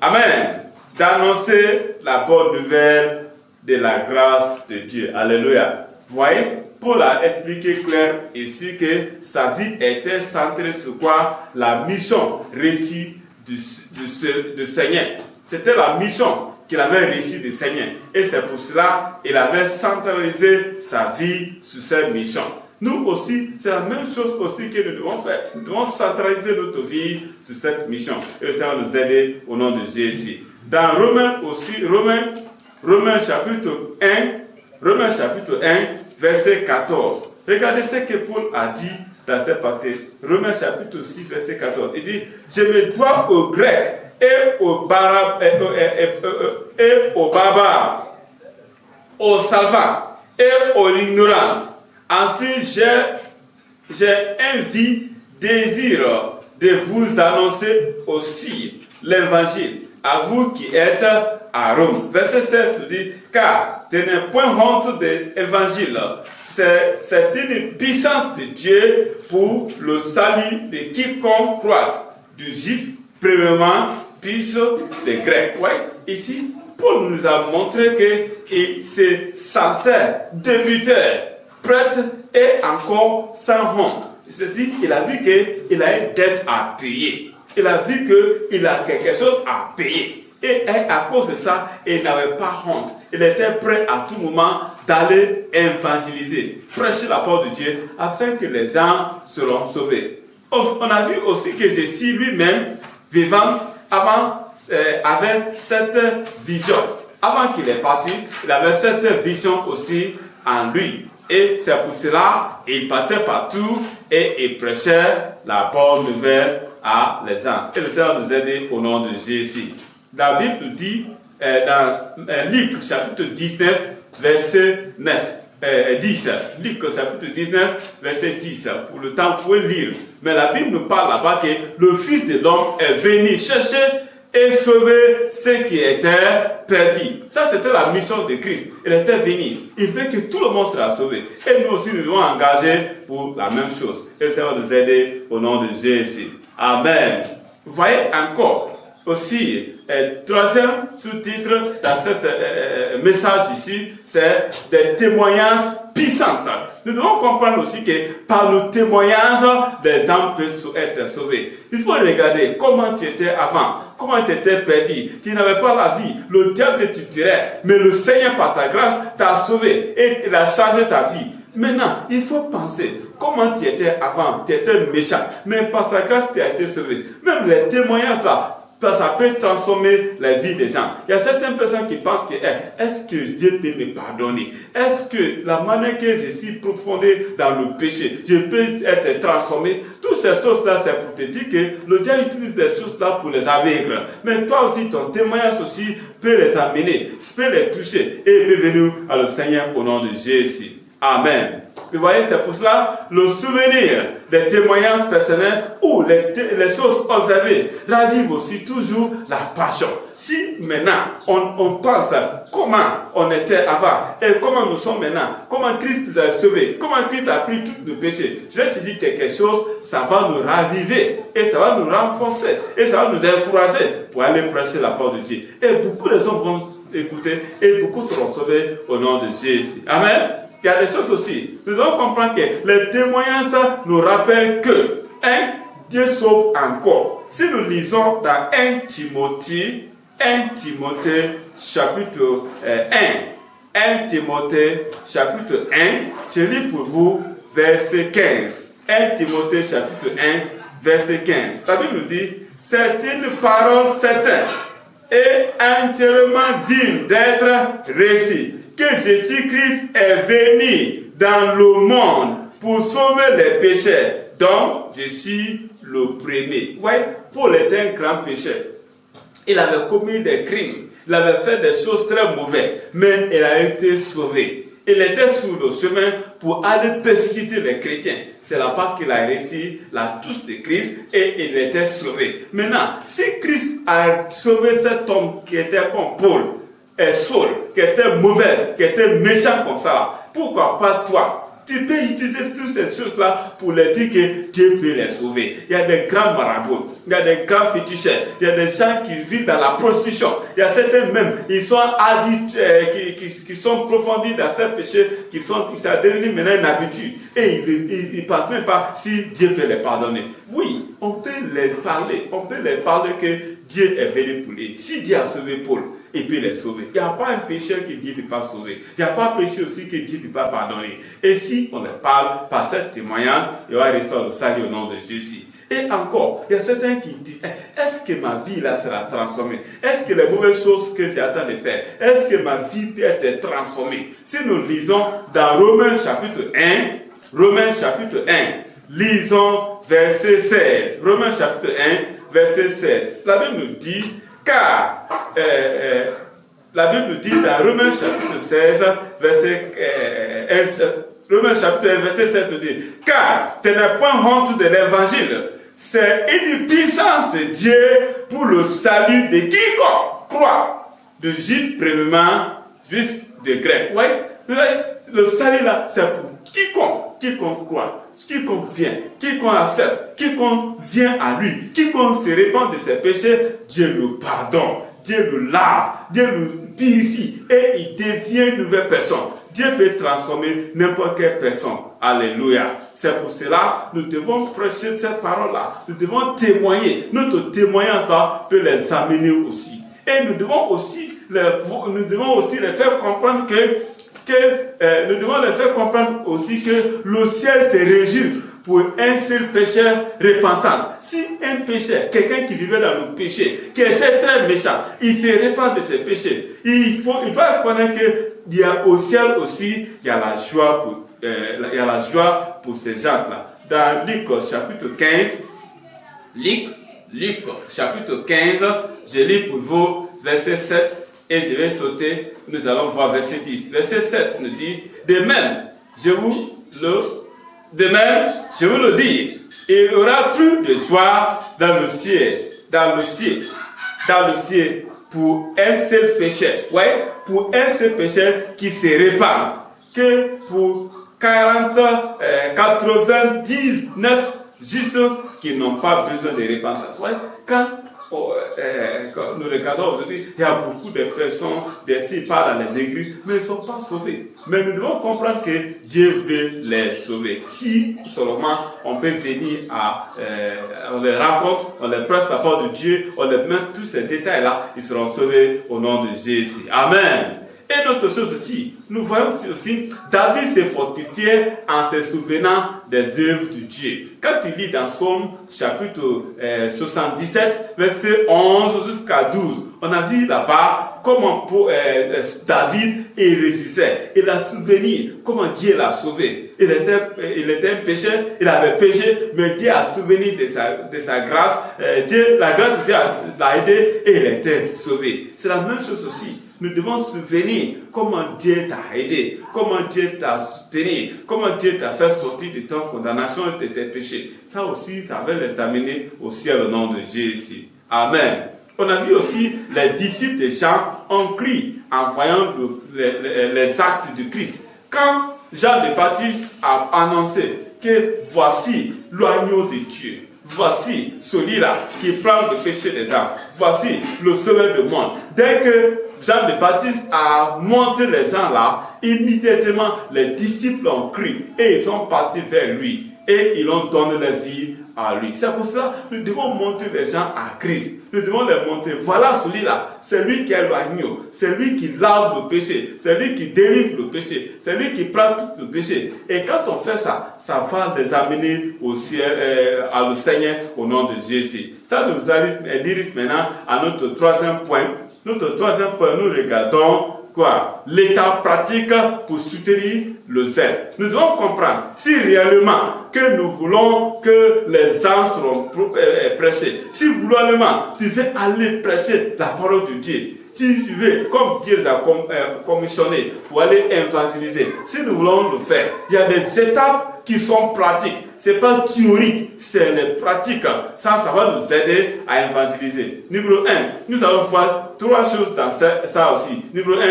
Amen. D'annoncer la bonne nouvelle de la grâce de Dieu. Alléluia. Vous voyez, Paul a expliqué clair ici que sa vie était centrée sur quoi? La mission reçue du Seigneur. C'était la mission qu'il avait reçue du Seigneur. Et c'est pour cela qu'il avait centralisé sa vie sur cette mission. Nous aussi, c'est la même chose aussi que nous devons faire. Nous devons centraliser notre vie sur cette mission. Et le Seigneur nous aide au nom de Jésus. Dans Romains aussi, Romains chapitre 1, verset 14. Regardez ce que Paul a dit dans cette partie. Romains chapitre 6, verset 14. Il dit, je me dois aux Grecs et aux barbares, aux savants et aux ignorants. Ainsi, j'ai un désir de vous annoncer aussi l'évangile à vous qui êtes à Rome. Verset 16 nous dit, car je n'ai point honte de l'évangile. C'est une puissance de Dieu pour le salut de quiconque croit, du juif premièrement, puis des grecs. Ouais, ici, Paul nous a montré qu'il se sentait débuteur, prêtre et encore sans honte. C'est-à-dire qu'il a vu qu'il a une dette à payer. Il a vu qu'il a quelque chose à payer. Et à cause de ça, il n'avait pas honte. Il était prêt à tout moment d'aller évangéliser, prêcher la parole de Dieu, afin que les gens seront sauvés. On a vu aussi que Jésus lui-même, vivant, avait cette vision. Avant qu'il est parti, il avait cette vision aussi en lui. Et c'est pour cela qu'il partait partout et il prêchait la bonne nouvelle à les gens. Et le Seigneur nous aide au nom de Jésus. La Bible nous dit dans Luc chapitre 19, verset 10. Luc chapitre 19, verset 10. Pour le temps, vous pouvez lire. Mais la Bible nous parle là-bas que le Fils de l'homme est venu chercher et sauver ceux qui étaient perdus. Ça, c'était la mission de Christ. Il était venu. Il veut que tout le monde soit sauvé. Et nous aussi, nous devons engager pour la même chose. Et le Seigneur nous aide au nom de Jésus. Amen. Vous voyez encore aussi, troisième sous-titre dans ce message ici, c'est des témoignages puissants. Nous devons comprendre aussi que par le témoignage, les âmes peuvent être sauvées. Il faut regarder comment tu étais avant, comment tu étais perdu. Tu n'avais pas la vie, le diable te tuerait, mais le Seigneur par sa grâce t'a sauvé et il a changé ta vie. Maintenant, il faut penser comment tu étais avant, tu étais méchant, mais par sa grâce tu as été sauvé. Même les témoignages là, ça peut transformer la vie des gens. Il y a certaines personnes qui pensent que est-ce que Dieu peut me pardonner? Est-ce que la manière que je suis profondé dans le péché, je peux être transformé? Toutes ces choses-là, c'est pour te dire que le diable utilise des choses-là pour les aveugler. Mais toi aussi, ton témoignage aussi peut les amener, peut les toucher et peut venir à le Seigneur au nom de Jésus. Amen. Vous voyez, c'est pour cela le souvenir des témoignages personnels ou les choses observées ravive aussi toujours la passion. Si maintenant on pense comment on était avant et comment nous sommes maintenant, comment Christ nous a sauvés, comment Christ a pris tous nos péchés, je vais te dire quelque chose, ça va nous raviver et ça va nous renforcer et ça va nous encourager pour aller prêcher la parole de Dieu. Et beaucoup de gens vont écouter et beaucoup seront sauvés au nom de Jésus. Amen. Il y a des choses aussi. Nous devons comprendre que les témoignages nous rappellent que Dieu sauve encore. Si nous lisons dans 1 Timothée chapitre 1 Timothée chapitre 1, je lis pour vous verset 15. 1 Timothée chapitre 1 verset 15. La Bible nous dit, c'est une parole certaine et entièrement digne d'être reçue, que Jésus-Christ est venu dans le monde pour sauver les pécheurs. Donc, je suis le premier. Vous voyez, Paul était un grand pécheur. Il avait commis des crimes. Il avait fait des choses très mauvaises, mais il a été sauvé. Il était sur le chemin pour aller persécuter les chrétiens. C'est là-bas qu'il a reçu la touche de Christ et il était sauvé. Maintenant, si Christ a sauvé cet homme qui était comme Paul et Saul, qui était mauvais, qui était méchant comme ça, pourquoi pas toi? Tu peux utiliser toutes ces choses-là pour leur dire que Dieu peut les sauver. Il y a des grands marabouts, il y a des grands féticheurs, il y a des gens qui vivent dans la prostitution. Il y a certains même, ils sont addicts, qui sont profondis dans ces péchés, ça a devenu maintenant une habitude. Et ils ne pensent même pas si Dieu peut les pardonner. Oui, on peut les parler que Dieu est venu pour lui. Si Dieu a sauvé Paul, il peut les sauver. Il n'y a pas un pécheur que Dieu ne peut pas sauver. Il n'y a pas un péché aussi que Dieu ne peut pas pardonner. Et si on les parle par ce témoignage, il va recevoir le salut au nom de Jésus. Et encore, il y a certains qui disent, est-ce que ma vie là sera transformée? Est-ce que les mauvaises choses que j'attends de faire, est-ce que ma vie peut être transformée? Si nous lisons dans Romains chapitre 1, lisons verset 16. Romains chapitre 1, verset 16. La Bible nous dit, car la Bible dit dans Romains chapitre 16, verset 1, Romains chapitre 1, verset 7 nous dit, car tu n'es point honte de l'évangile, c'est une puissance de Dieu pour le salut de quiconque croit, de juif premièrement jusqu'à grec. Oui, le salut là, c'est pour quiconque croit. Quiconque vient, quiconque accepte, quiconque vient à lui, quiconque se répand de ses péchés, Dieu le pardonne, Dieu le lave, Dieu le purifie et il devient une nouvelle personne. Dieu peut transformer n'importe quelle personne. Alléluia. C'est pour cela que nous devons prêcher cette parole-là. Nous devons témoigner. Notre témoignage-là peut les amener aussi. Et nous devons aussi les faire comprendre nous devons les faire comprendre aussi que le ciel se réjouit pour un seul pécheur repentant. Si un pécheur, quelqu'un qui vivait dans le péché, qui était très méchant, il se répand de ses péchés, il doit connaître qu'il y a au ciel aussi, il y a la joie pour ces gens-là. Dans Luc chapitre 15, Luc chapitre 15, je lis pour vous verset 7. Et je vais sauter, nous allons voir verset 10. Verset 7 nous dit, de même, je vous le dis, il y aura plus de joie dans le ciel pour un seul pécheur. Ouais, pour un seul pécheur qui se répand, que pour 99 justes qui n'ont pas besoin de repentance. Ouais, quand nous regardons aujourd'hui, il y a beaucoup de personnes, qui parlent dans les églises, mais ils ne sont pas sauvés. Mais nous devons comprendre que Dieu veut les sauver. Si seulement on peut venir on les rencontre, on les presse la porte de Dieu, on les met tous ces détails-là, ils seront sauvés au nom de Jésus. Amen. Et notre chose aussi, nous voyons aussi, David s'est fortifié en se souvenant des œuvres de Dieu. Quand il lit dans Psaume chapitre 77, verset 11 jusqu'à 12, on a vu là-bas comment David résistait. Il a souvenu comment Dieu l'a sauvé. Il était un pécheur, il avait péché, mais Dieu a souvenu de sa grâce. La grâce de Dieu l'a aidé et il était sauvé. C'est la même chose aussi. Nous devons souvenir comment Dieu t'a aidé, comment Dieu t'a soutenu, comment Dieu t'a fait sortir de ton condamnation et de tes péchés. Ça aussi, ça va les amener au ciel au nom de Jésus. Amen. On a vu aussi les disciples de Jean ont crié en voyant les actes de Christ. Quand Jean le Baptiste a annoncé que voici l'agneau de Dieu, voici celui-là qui prend le péché des âmes, voici le sauveur du monde. Dès que Jean le Baptiste a monté les gens là, immédiatement les disciples ont crié et ils sont partis vers lui et ils ont donné leur vie à lui. C'est pour cela que nous devons montrer les gens à Christ. Nous devons les montrer. Voilà celui-là. C'est lui qui est l'agneau. C'est lui qui lave le péché. C'est lui qui délivre le péché. C'est lui qui prend tout le péché. Et quand on fait ça, ça va les amener au ciel, à le Seigneur au nom de Jésus. Ça nous dirige maintenant à notre troisième point. Notre troisième point, nous regardons quoi? L'état pratique pour soutenir le zèle. Nous devons comprendre si réellement que nous voulons que les âmes seront prêchées, si réellement tu veux aller prêcher la parole de Dieu, tu veux, comme Dieu les a commissionné pour aller évangéliser, si nous voulons le faire, il y a des étapes qui sont pratiques. Ce n'est pas théorique, c'est les pratiques. Ça va nous aider à évangéliser. Numéro 1, nous allons voir 3 choses dans ça aussi. Numéro 1,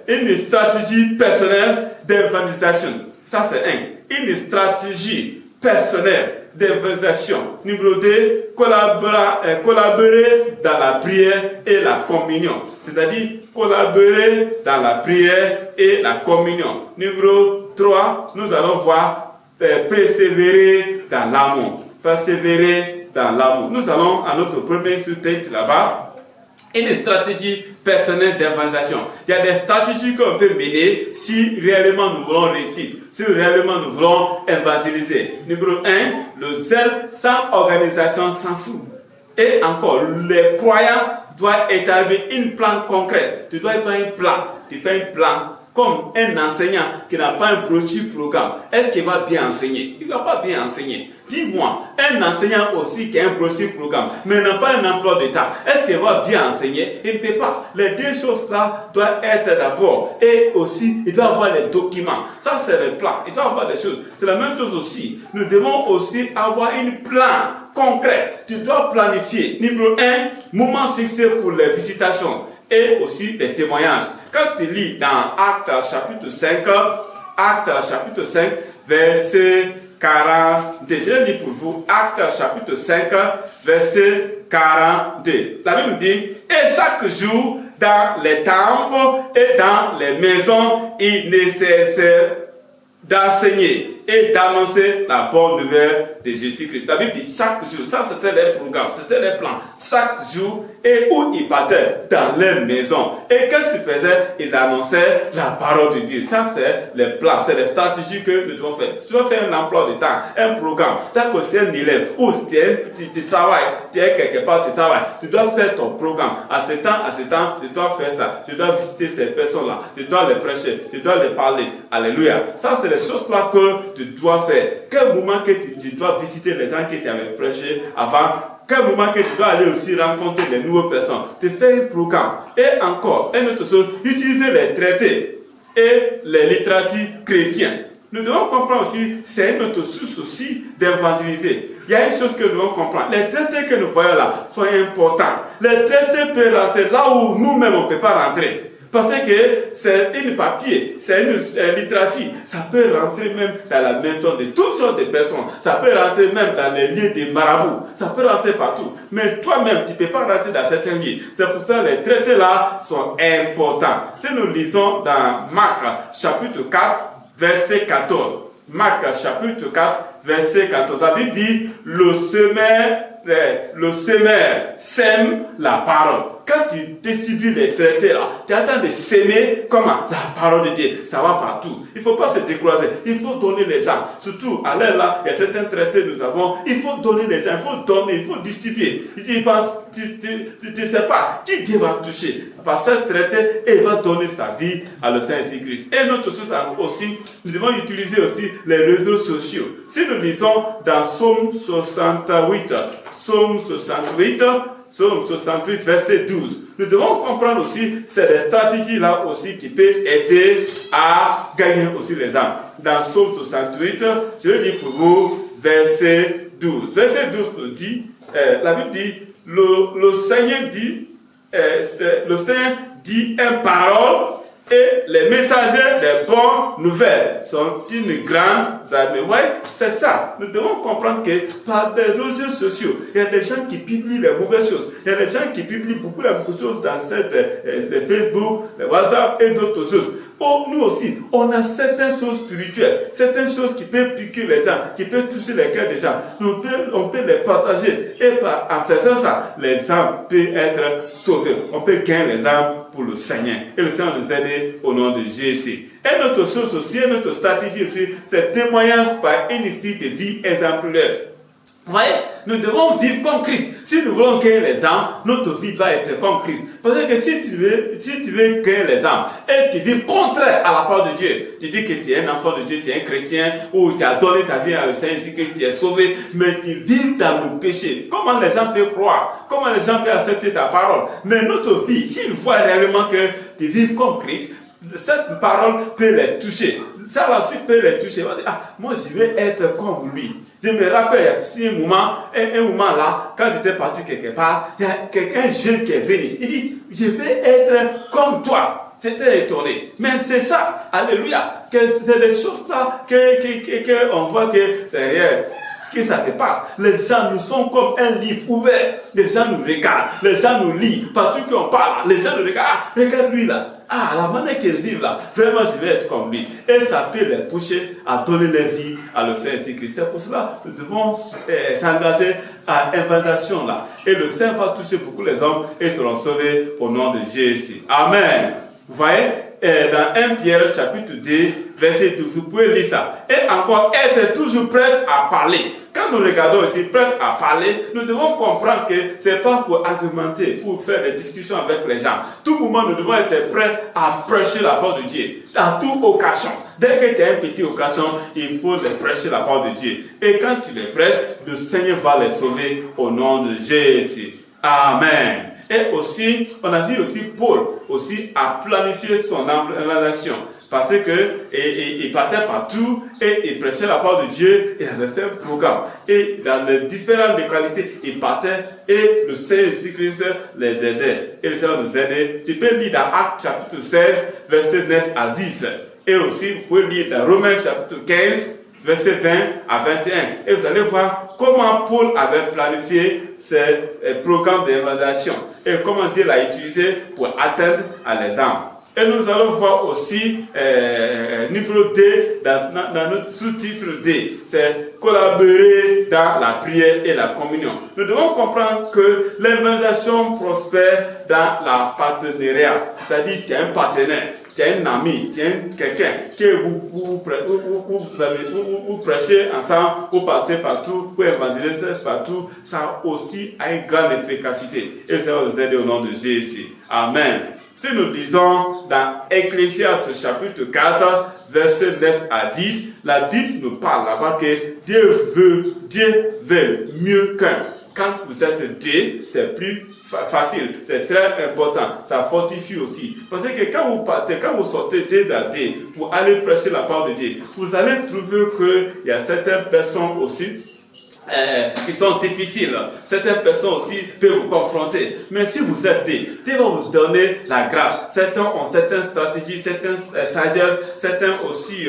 une stratégie personnelle d'évangélisation. Ça, c'est 1. Une stratégie personnelle d'évangélisation. Numéro 2, collaborer dans la prière et la communion. C'est-à-dire collaborer dans la prière et la communion. Numéro 3, nous allons voir persévérer dans l'amour. Persévérer dans l'amour. Nous allons à notre premier sous-texte là-bas. Une stratégie personnelle d'évangélisation. Il y a des stratégies qu'on peut mener si réellement nous voulons réussir, si réellement nous voulons évangéliser. Numéro 1, le zèle sans organisation s'en fout. Et encore, les croyants doivent établir une plan concrète. Tu dois faire un plan. Tu fais un plan. Comme un enseignant qui n'a pas un programme, est-ce qu'il va bien enseigner? Il ne va pas bien enseigner. Dis-moi, un enseignant aussi qui a un programme, mais n'a pas un emploi de temps, est-ce qu'il va bien enseigner? Il ne peut pas. Les deux choses-là doivent être d'abord. Et aussi, il doit avoir les documents. Ça, c'est le plan. Il doit avoir des choses. C'est la même chose aussi. Nous devons aussi avoir un plan concret. Tu dois planifier. Numéro 1, moment fixé pour les visitations et aussi les témoignages. Quand tu lis dans Actes chapitre 5, verset 42. Je lis pour vous Actes chapitre 5, verset 42. La Bible dit, et chaque jour, dans les temples et dans les maisons, il ne cessait d'enseigner et d'annoncer la bonne nouvelle de Jésus-Christ. La Bible dit chaque jour, ça c'était les programmes, c'était les plans, chaque jour, et où ils partaient dans leur maison. Et qu'est-ce qu'ils faisaient? Ils annonçaient la parole de Dieu. Ça c'est les plans, c'est les stratégies que nous devons faire. Tu dois faire un emploi de temps, un programme. Tant que c'est un élève, ou tu travailles, tu es quelque part, tu travailles, tu dois faire ton programme. À ce temps, tu dois faire ça. Tu dois visiter ces personnes-là. Tu dois les prêcher. Tu dois les parler. Alléluia. Ça c'est les choses-là que tu dois faire. Quel moment que tu dois visiter les gens que tu avais prêché avant, quel moment que tu dois aller aussi rencontrer de nouvelles personnes. Tu fais un programme. Et encore, une autre chose, utiliser les traités et les littératures chrétiennes. Nous devons comprendre aussi, c'est une autre source aussi d'évangéliser. Il y a une chose que nous devons comprendre. Les traités que nous voyons là sont importants. Les traités peuvent rentrer là où nous-mêmes on ne peut pas rentrer. Parce que c'est une papier, c'est une littérature. Ça peut rentrer même dans la maison de toutes sortes de personnes. Ça peut rentrer même dans les lieux des marabouts. Ça peut rentrer partout. Mais toi-même, tu ne peux pas rentrer dans certains lieux. C'est pour ça que les traités là sont importants. Si nous lisons dans Marc chapitre 4, verset 14. Marc chapitre 4, verset 14. La Bible dit, le semeur sème la parole. Quand tu distribues les traités là, tu es en train de s'aimer comment? La parole de Dieu. Ça va partout. Il ne faut pas se décourager. Il faut donner les gens. Surtout, à l'heure là, il y a certains traités que nous avons. Il faut donner les gens. Il faut donner, il faut distribuer. Tu ne sais pas qui Dieu va toucher. Par ce traité, il va donner sa vie à le Saint Jésus-Christ. Et notre chose aussi, nous devons utiliser aussi les réseaux sociaux. Si nous lisons dans Psaume 68, Psaume 68, verset 12. Nous devons comprendre aussi, c'est des stratégies là aussi qui peuvent aider à gagner aussi les âmes. Dans Psaume 68, je vais lire pour vous, verset 12. Verset 12 nous dit, la Bible dit, le Seigneur dit, le Seigneur dit une parole, et les messagers des bonnes nouvelles sont une grande armée. Vous voyez, c'est ça. Nous devons comprendre que par des réseaux sociaux, il y a des gens qui publient les mauvaises choses. Il y a des gens qui publient beaucoup de choses dans les Facebook, les WhatsApp et d'autres choses. Oh, nous aussi, on a certaines choses spirituelles, certaines choses qui peuvent piquer les âmes, qui peuvent toucher les cœurs des gens. On peut les partager. Et en faisant ça, les âmes peuvent être sauvées. On peut gagner les âmes pour le Seigneur. Et le Seigneur nous aide au nom de Jésus. Et notre chose aussi, et notre stratégie aussi, c'est témoignage par une style de vie exemplaire. Vous voyez, nous devons vivre comme Christ. Si nous voulons gagner les âmes, notre vie doit être comme Christ. Parce que si tu veux gagner les âmes et tu vis contraire à la parole de Dieu, tu dis que tu es un enfant de Dieu, tu es un chrétien, ou tu as donné ta vie à le Seigneur, que tu es sauvé, mais tu vis dans le péché. Comment les gens peuvent croire? Comment les gens peuvent accepter ta parole? Mais notre vie, s'ils voient réellement que tu vis comme Christ, cette parole peut les toucher. Ça la suite peut les toucher. On va dire, moi je veux être comme lui. Je me rappelle, il y a un moment là, quand j'étais parti quelque part, il y a quelqu'un jeune qui est venu. Il dit, je veux être comme toi. J'étais étonné. Mais c'est ça, alléluia, que c'est des choses là qu'on voit que c'est réel. Que ça se passe. Les gens nous sont comme un livre ouvert. Les gens nous regardent. Les gens nous lisent. Partout qu'on parle, les gens nous regardent. Regarde lui là. La manière qu'il vit là. Vraiment, je vais être comme lui. Et ça peut les pousser à donner leur vie à le Seigneur Jésus-Christ. C'est pour cela nous devons s'engager à l'évangélisation là. Et le Seigneur va toucher beaucoup les hommes et seront sauvés au nom de Jésus. Amen. Vous voyez, dans 1 Pierre chapitre 2, verset 12, vous pouvez lire ça. Et encore, être toujours prêt à parler. Quand nous regardons ici, prêt à parler, nous devons comprendre que ce n'est pas pour argumenter, pour faire des discussions avec les gens. Tout moment, nous devons être prêts à prêcher la parole de Dieu. À toute occasion. Dès que tu as un petit occasion, il faut les prêcher la parole de Dieu. Et quand tu les prêches, le Seigneur va les sauver au nom de Jésus. Amen. Et aussi, on a vu aussi Paul aussi a planifié son évaluation. Parce que il partait partout et il prêchait la parole de Dieu. Il avait fait un programme. Et dans les différentes localités, il partait et le Seigneur Jésus-Christ les aidait. Et le Seigneur nous aidait. Tu peux lire dans Actes chapitre 16, verset 9 à 10. Et aussi, vous pouvez lire dans Romains chapitre 15, verset 20 à 21. Et vous allez voir comment Paul avait planifié ce programme d'évangélisation. Et comment Dieu l'a utilisé pour atteindre à les âmes. Et nous allons voir aussi numéro 2 dans notre sous-titre D. C'est collaborer dans la prière et la communion. Nous devons comprendre que l'évangélisation prospère dans la partenariat. C'est-à-dire que tu es un partenaire, tu es un ami, tu es quelqu'un que vous prêchez ensemble, vous partez partout, vous évangélisez partout. Ça aussi a une grande efficacité. Et ça va vous aider au nom de Jésus. Amen. Si nous lisons dans Ecclésiaste chapitre 4, verset 9 à 10, la Bible nous parle là-bas que Dieu veut mieux qu'un. Quand vous êtes deux, c'est plus facile, c'est très important, ça fortifie aussi. Parce que quand vous partez, quand vous sortez deux à deux pour aller prêcher la parole de Dieu, vous allez trouver qu'il y a certaines personnes aussi qui sont difficiles. Certaines personnes aussi peuvent vous confronter. Mais si vous êtes Dieu va vous donner la grâce. Certains ont certaines stratégies, certaines sagesses, certains aussi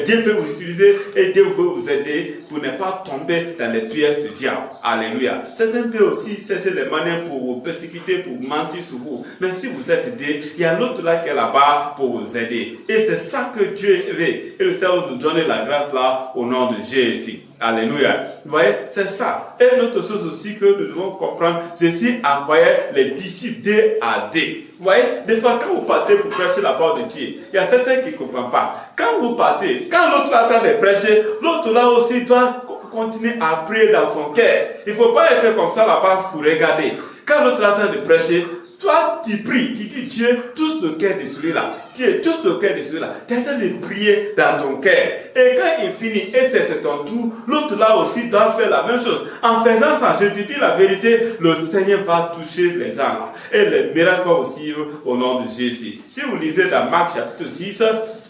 Dieu peut vous utiliser et Dieu peut vous aider pour ne pas tomber dans les pièges du diable. Alléluia. Certains peuvent aussi cesser les manières pour vous persécuter, pour mentir sur vous. Mais si vous êtes Dieu, il y a l'autre là qui est là-bas pour vous aider. Et c'est ça que Dieu veut. Et le Seigneur nous donne la grâce là au nom de Jésus. Alléluia. Vous voyez, c'est ça. Et l'autre chose aussi que nous devons comprendre, Jésus envoyait les disciples D à D. Vous voyez, des fois quand vous partez pour prêcher la parole de Dieu, il y a certains qui ne comprennent pas. Quand vous partez, quand l'autre là attend de prêcher, l'autre là aussi doit continuer à prier dans son cœur. Il ne faut pas être comme ça là-bas pour regarder. Quand l'autre attend de prêcher, toi, tu pries, tu dis Dieu, touche le cœur de celui-là. Dieu, touche le cœur de celui-là. Tu es en train de prier dans ton cœur. Et quand il finit, et c'est ton tour, l'autre là aussi doit faire la même chose. En faisant ça, je te dis la vérité, le Seigneur va toucher les gens là. Et les miracles vont suivre au nom de Jésus. Si vous lisez dans Marc chapitre 6,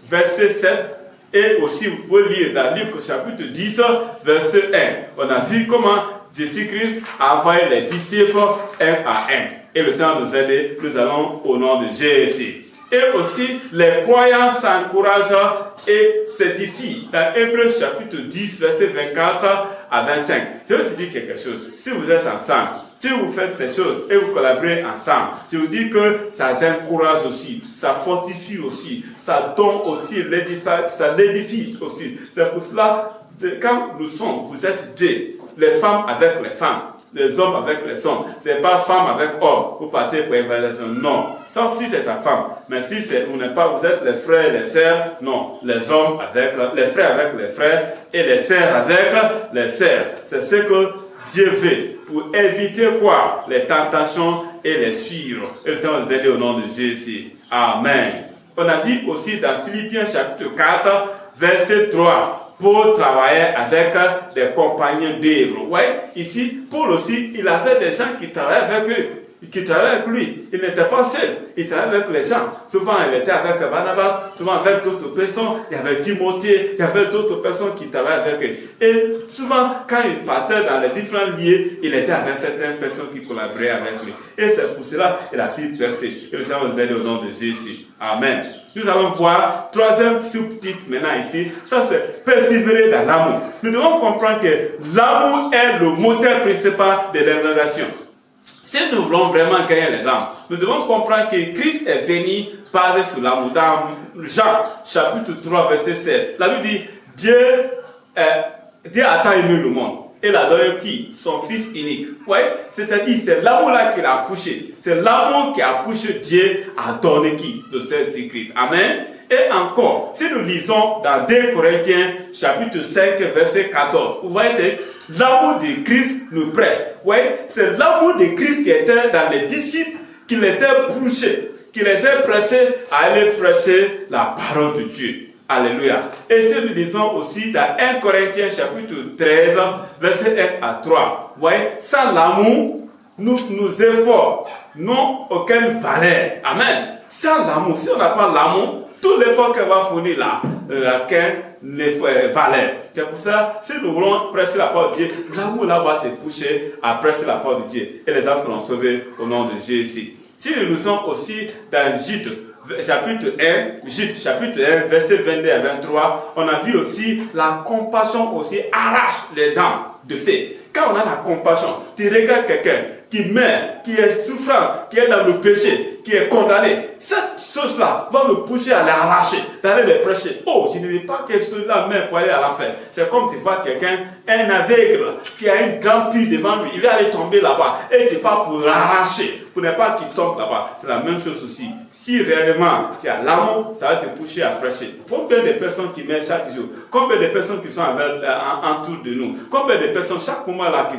verset 7, et aussi vous pouvez lire dans Luc chapitre 10, verset 1. On a vu comment Jésus-Christ a envoyé les disciples un à un. Et le Seigneur nous aide, nous allons au nom de Jésus. Et aussi, les croyants s'encouragent et s'édifient. Dans Hébreux chapitre 10, verset 24 à 25. Je vais te dire quelque chose. Si vous êtes ensemble, si vous faites des choses et vous collaborez ensemble, je vous dis que ça encourage aussi, ça fortifie aussi, ça donne aussi ça l'édifie aussi. C'est pour cela, quand nous sommes, vous êtes deux, les femmes avec les femmes, les hommes avec les hommes. C'est pas femme avec homme. Vous partez pour l'évangélisation. Non. Sauf si c'est ta femme. Mais si vous n'êtes pas, vous êtes les frères et les sœurs. Non. Les hommes avec les frères avec les frères et les sœurs avec les sœurs. C'est ce que Dieu veut pour éviter quoi? Les tentations et les suivre. Et le Seigneur nous aide au nom de Jésus. Amen. On a vu aussi dans Philippiens chapitre 4, verset 3. Pour travailler avec des compagnons d'œuvre. Ouais, ici, Paul aussi, il avait des gens qui travaillaient avec eux, qui travaillaient avec lui. Il n'était pas seul, il travaillait avec les gens. Souvent, il était avec Barnabas, souvent avec d'autres personnes. Il y avait Timothée, il y avait d'autres personnes qui travaillaient avec eux. Et souvent, quand il partait dans les différents lieux, il était avec certaines personnes qui collaboraient avec lui. Et c'est pour cela qu'il a pu percer. Et le Seigneur nous aide au nom de Jésus. Amen. Nous allons voir troisième sous-titre maintenant ici. Ça, c'est persévérer dans l'amour. Nous devons comprendre que l'amour est le moteur principal de l'évangélisation. Si nous voulons vraiment gagner les âmes, nous devons comprendre que Christ est venu basé sur l'amour. Dans Jean, chapitre 3, verset 16, la Bible dit, Dieu a tant aimé le monde. Il a donné qui? Son Fils unique. Ouais, c'est-à-dire, c'est l'amour-là qu'il a poussé. C'est l'amour qui a poussé Dieu à donner qui? De Jésus-Christ. Amen. Et encore, si nous lisons dans 2 Corinthiens, chapitre 5, verset 14, vous voyez, c'est l'amour de Christ nous presse. Ouais, c'est l'amour de Christ qui était dans les disciples, qui les a poussés, qui les a pressés à aller prêcher la parole de Dieu. Alléluia. Et si nous lisons aussi dans 1 Corinthiens chapitre 13, verset 1 à 3. Vous voyez, sans l'amour, nos efforts n'ont aucune valeur. Amen. Sans l'amour, si on n'a pas l'amour, tout l'effort qu'on va fournir là, aucune valeur. C'est pour ça, si nous voulons prêcher la parole de Dieu, l'amour là va te pousser à prêcher la parole de Dieu. Et les âmes seront sauvés au nom de Jésus. Si nous lisons aussi dans Jude, chapitre 1, verset 22 à 23, on a vu aussi la compassion aussi arrache les âmes de fait. Quand on a la compassion, tu regardes quelqu'un qui meurt, qui est souffrance, qui est dans le péché, qui est condamné. Cette chose-là va me pousser à l'arracher, d'aller les prêcher. Oh, je ne veux pas que cette chose-là meure pour aller à l'enfer. C'est comme tu vois quelqu'un, un aveugle, qui a une grande pile devant lui. Il va aller tomber là-bas et tu vas pour l'arracher, pour ne pas qu'il tombe là-bas. C'est la même chose aussi. Si réellement tu as l'amour, ça va te pousser à prêcher. Combien de personnes qui meurent chaque jour? Combien de personnes qui sont autour de nous? Combien de personnes chaque moment là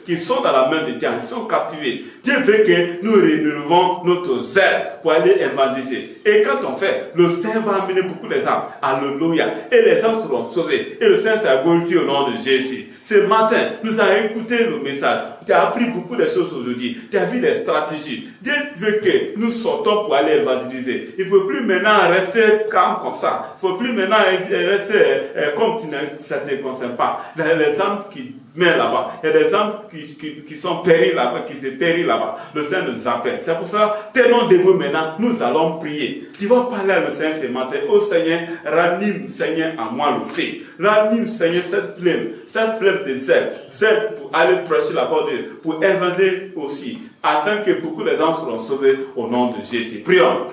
qui sont dans la main de Dieu, qui sont captivés? Dieu veut que nous renouvelons notre zèle pour aller évangéliser. Et quand on fait, le Seigneur va amener beaucoup les âmes. Alléluia. Et les âmes seront sauvées. Et le Seigneur sera glorifié au nom de Jésus. Ce matin, nous avons écouté le message. Tu as appris beaucoup de choses aujourd'hui. Tu as vu des stratégies. Dieu veut que nous sortons pour aller évangéliser. Il ne faut plus maintenant rester calme comme ça. Il ne faut plus maintenant rester comme ça ne te concerne pas. Les âmes qui meurent là-bas. Il y a des âmes qui sont péries là-bas, qui se périssent là-bas. Le Seigneur nous appelle. C'est pour ça, tenons debout maintenant, nous allons prier. Tu vas parler à le Seigneur ce matin. Oh Seigneur, ranime Seigneur en moi le feu. Ranime Seigneur cette flemme de zèle pour aller prêcher la parole de Dieu, pour évangéliser aussi, afin que beaucoup de gens seront sauvés au nom de Jésus. Prions.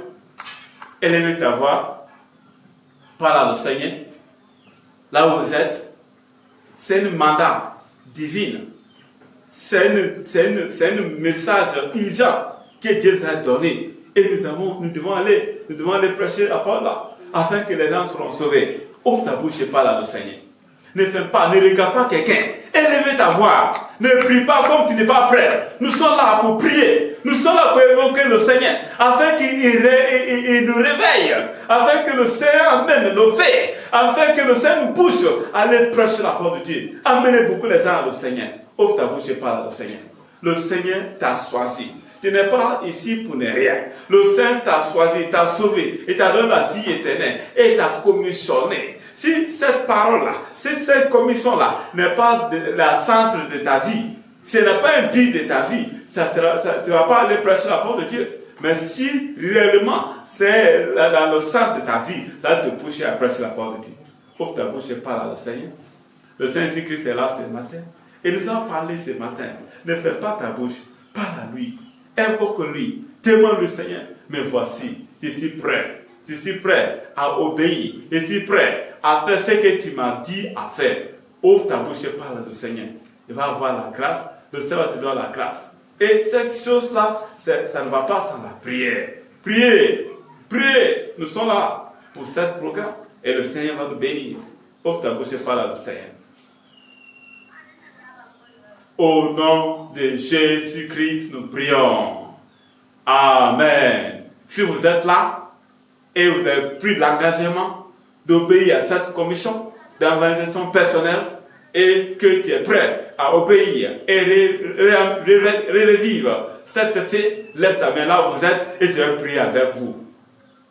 Élevez ta voix. Parle à le Seigneur. Là où vous êtes, c'est un mandat divin. C'est un message urgent que Dieu nous a donné. Et nous devons aller prêcher la parole là, afin que les gens seront sauvés. Ouvre ta bouche et parle à le Seigneur. Ne fais pas, ne regarde pas quelqu'un. Élevez ta voix. Ne prie pas comme tu n'es pas prêt. Nous sommes là pour prier. Nous sommes là pour évoquer le Seigneur. Afin qu'il nous réveille. Afin que le Seigneur amène le fait. Afin que le Seigneur nous pousse à aller prêcher la parole de Dieu. Amenez beaucoup les gens au Seigneur. Ouvre ta bouche et parle au Seigneur. Le Seigneur t'a choisi. Tu n'es pas ici pour ne rien. Le Seigneur t'a choisi, t'a sauvé, et t'a donné la vie éternelle, et t'a commissionné. Si cette parole-là, si cette commission-là n'est pas la centre de ta vie, ce n'est pas un but de ta vie, tu ne vas pas aller prêcher la parole de Dieu. Mais si réellement c'est dans le centre de ta vie, ça va te pousser à prêcher la parole de Dieu. Ouvre ta bouche et parle au Seigneur. Le Seigneur Jésus-Christ est là ce matin. Et nous allons parler ce matin. Ne fais pas ta bouche, parle à lui. Invoque-lui, demande le Seigneur. Mais voici, je suis prêt. Je suis prêt à obéir. Je suis prêt à faire ce que tu m'as dit à faire. Ouvre ta bouche et parle au Seigneur. Il va avoir la grâce, le Seigneur te donne la grâce. Et cette chose-là, ça ne va pas sans la prière. Priez, priez. Nous sommes là pour ce programme. Et le Seigneur va nous bénir. Ouvre ta bouche et parle à le Seigneur. Au nom de Jésus-Christ, nous prions. Amen. Si vous êtes là et vous avez pris l'engagement d'obéir à cette commission d'évangélisation personnelle et que tu es prêt à obéir et revivre cette fête, lève ta main là où vous êtes et je vais prier avec vous.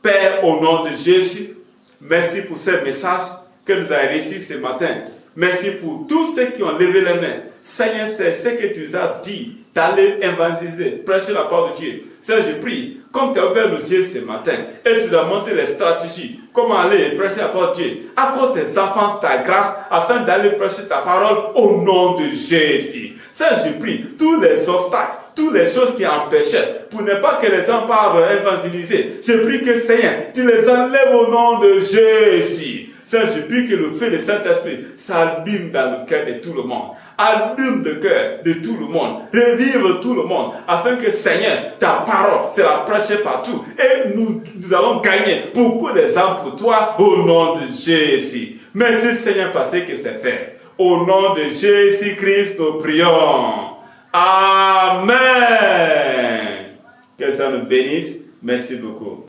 Père, au nom de Jésus, merci pour ce message que nous avons reçu ce matin. Merci pour tous ceux qui ont levé les mains. Seigneur, c'est ce que tu nous as dit, d'aller évangéliser, prêcher la parole de Dieu. Seigneur, je prie, comme tu as ouvert nos yeux ce matin, et tu nous as montré les stratégies, comment aller prêcher la parole de Dieu. Accorde tes enfants ta grâce, afin d'aller prêcher ta parole au nom de Jésus. Seigneur, je prie, tous les obstacles, toutes les choses qui empêchaient, pour ne pas que les gens parlent évangéliser, je prie que Seigneur, tu les enlèves au nom de Jésus. Seigneur, je prie que le feu du Saint-Esprit s'allume dans le cœur de tout le monde. Allume le cœur de tout le monde. Revive tout le monde. Afin que, Seigneur, ta parole sera prêchée partout. Et nous allons gagner beaucoup d'âmes pour toi au nom de Jésus. Merci, Seigneur, parce que c'est fait. Au nom de Jésus-Christ, nous prions. Amen. Que ça nous bénisse. Merci beaucoup.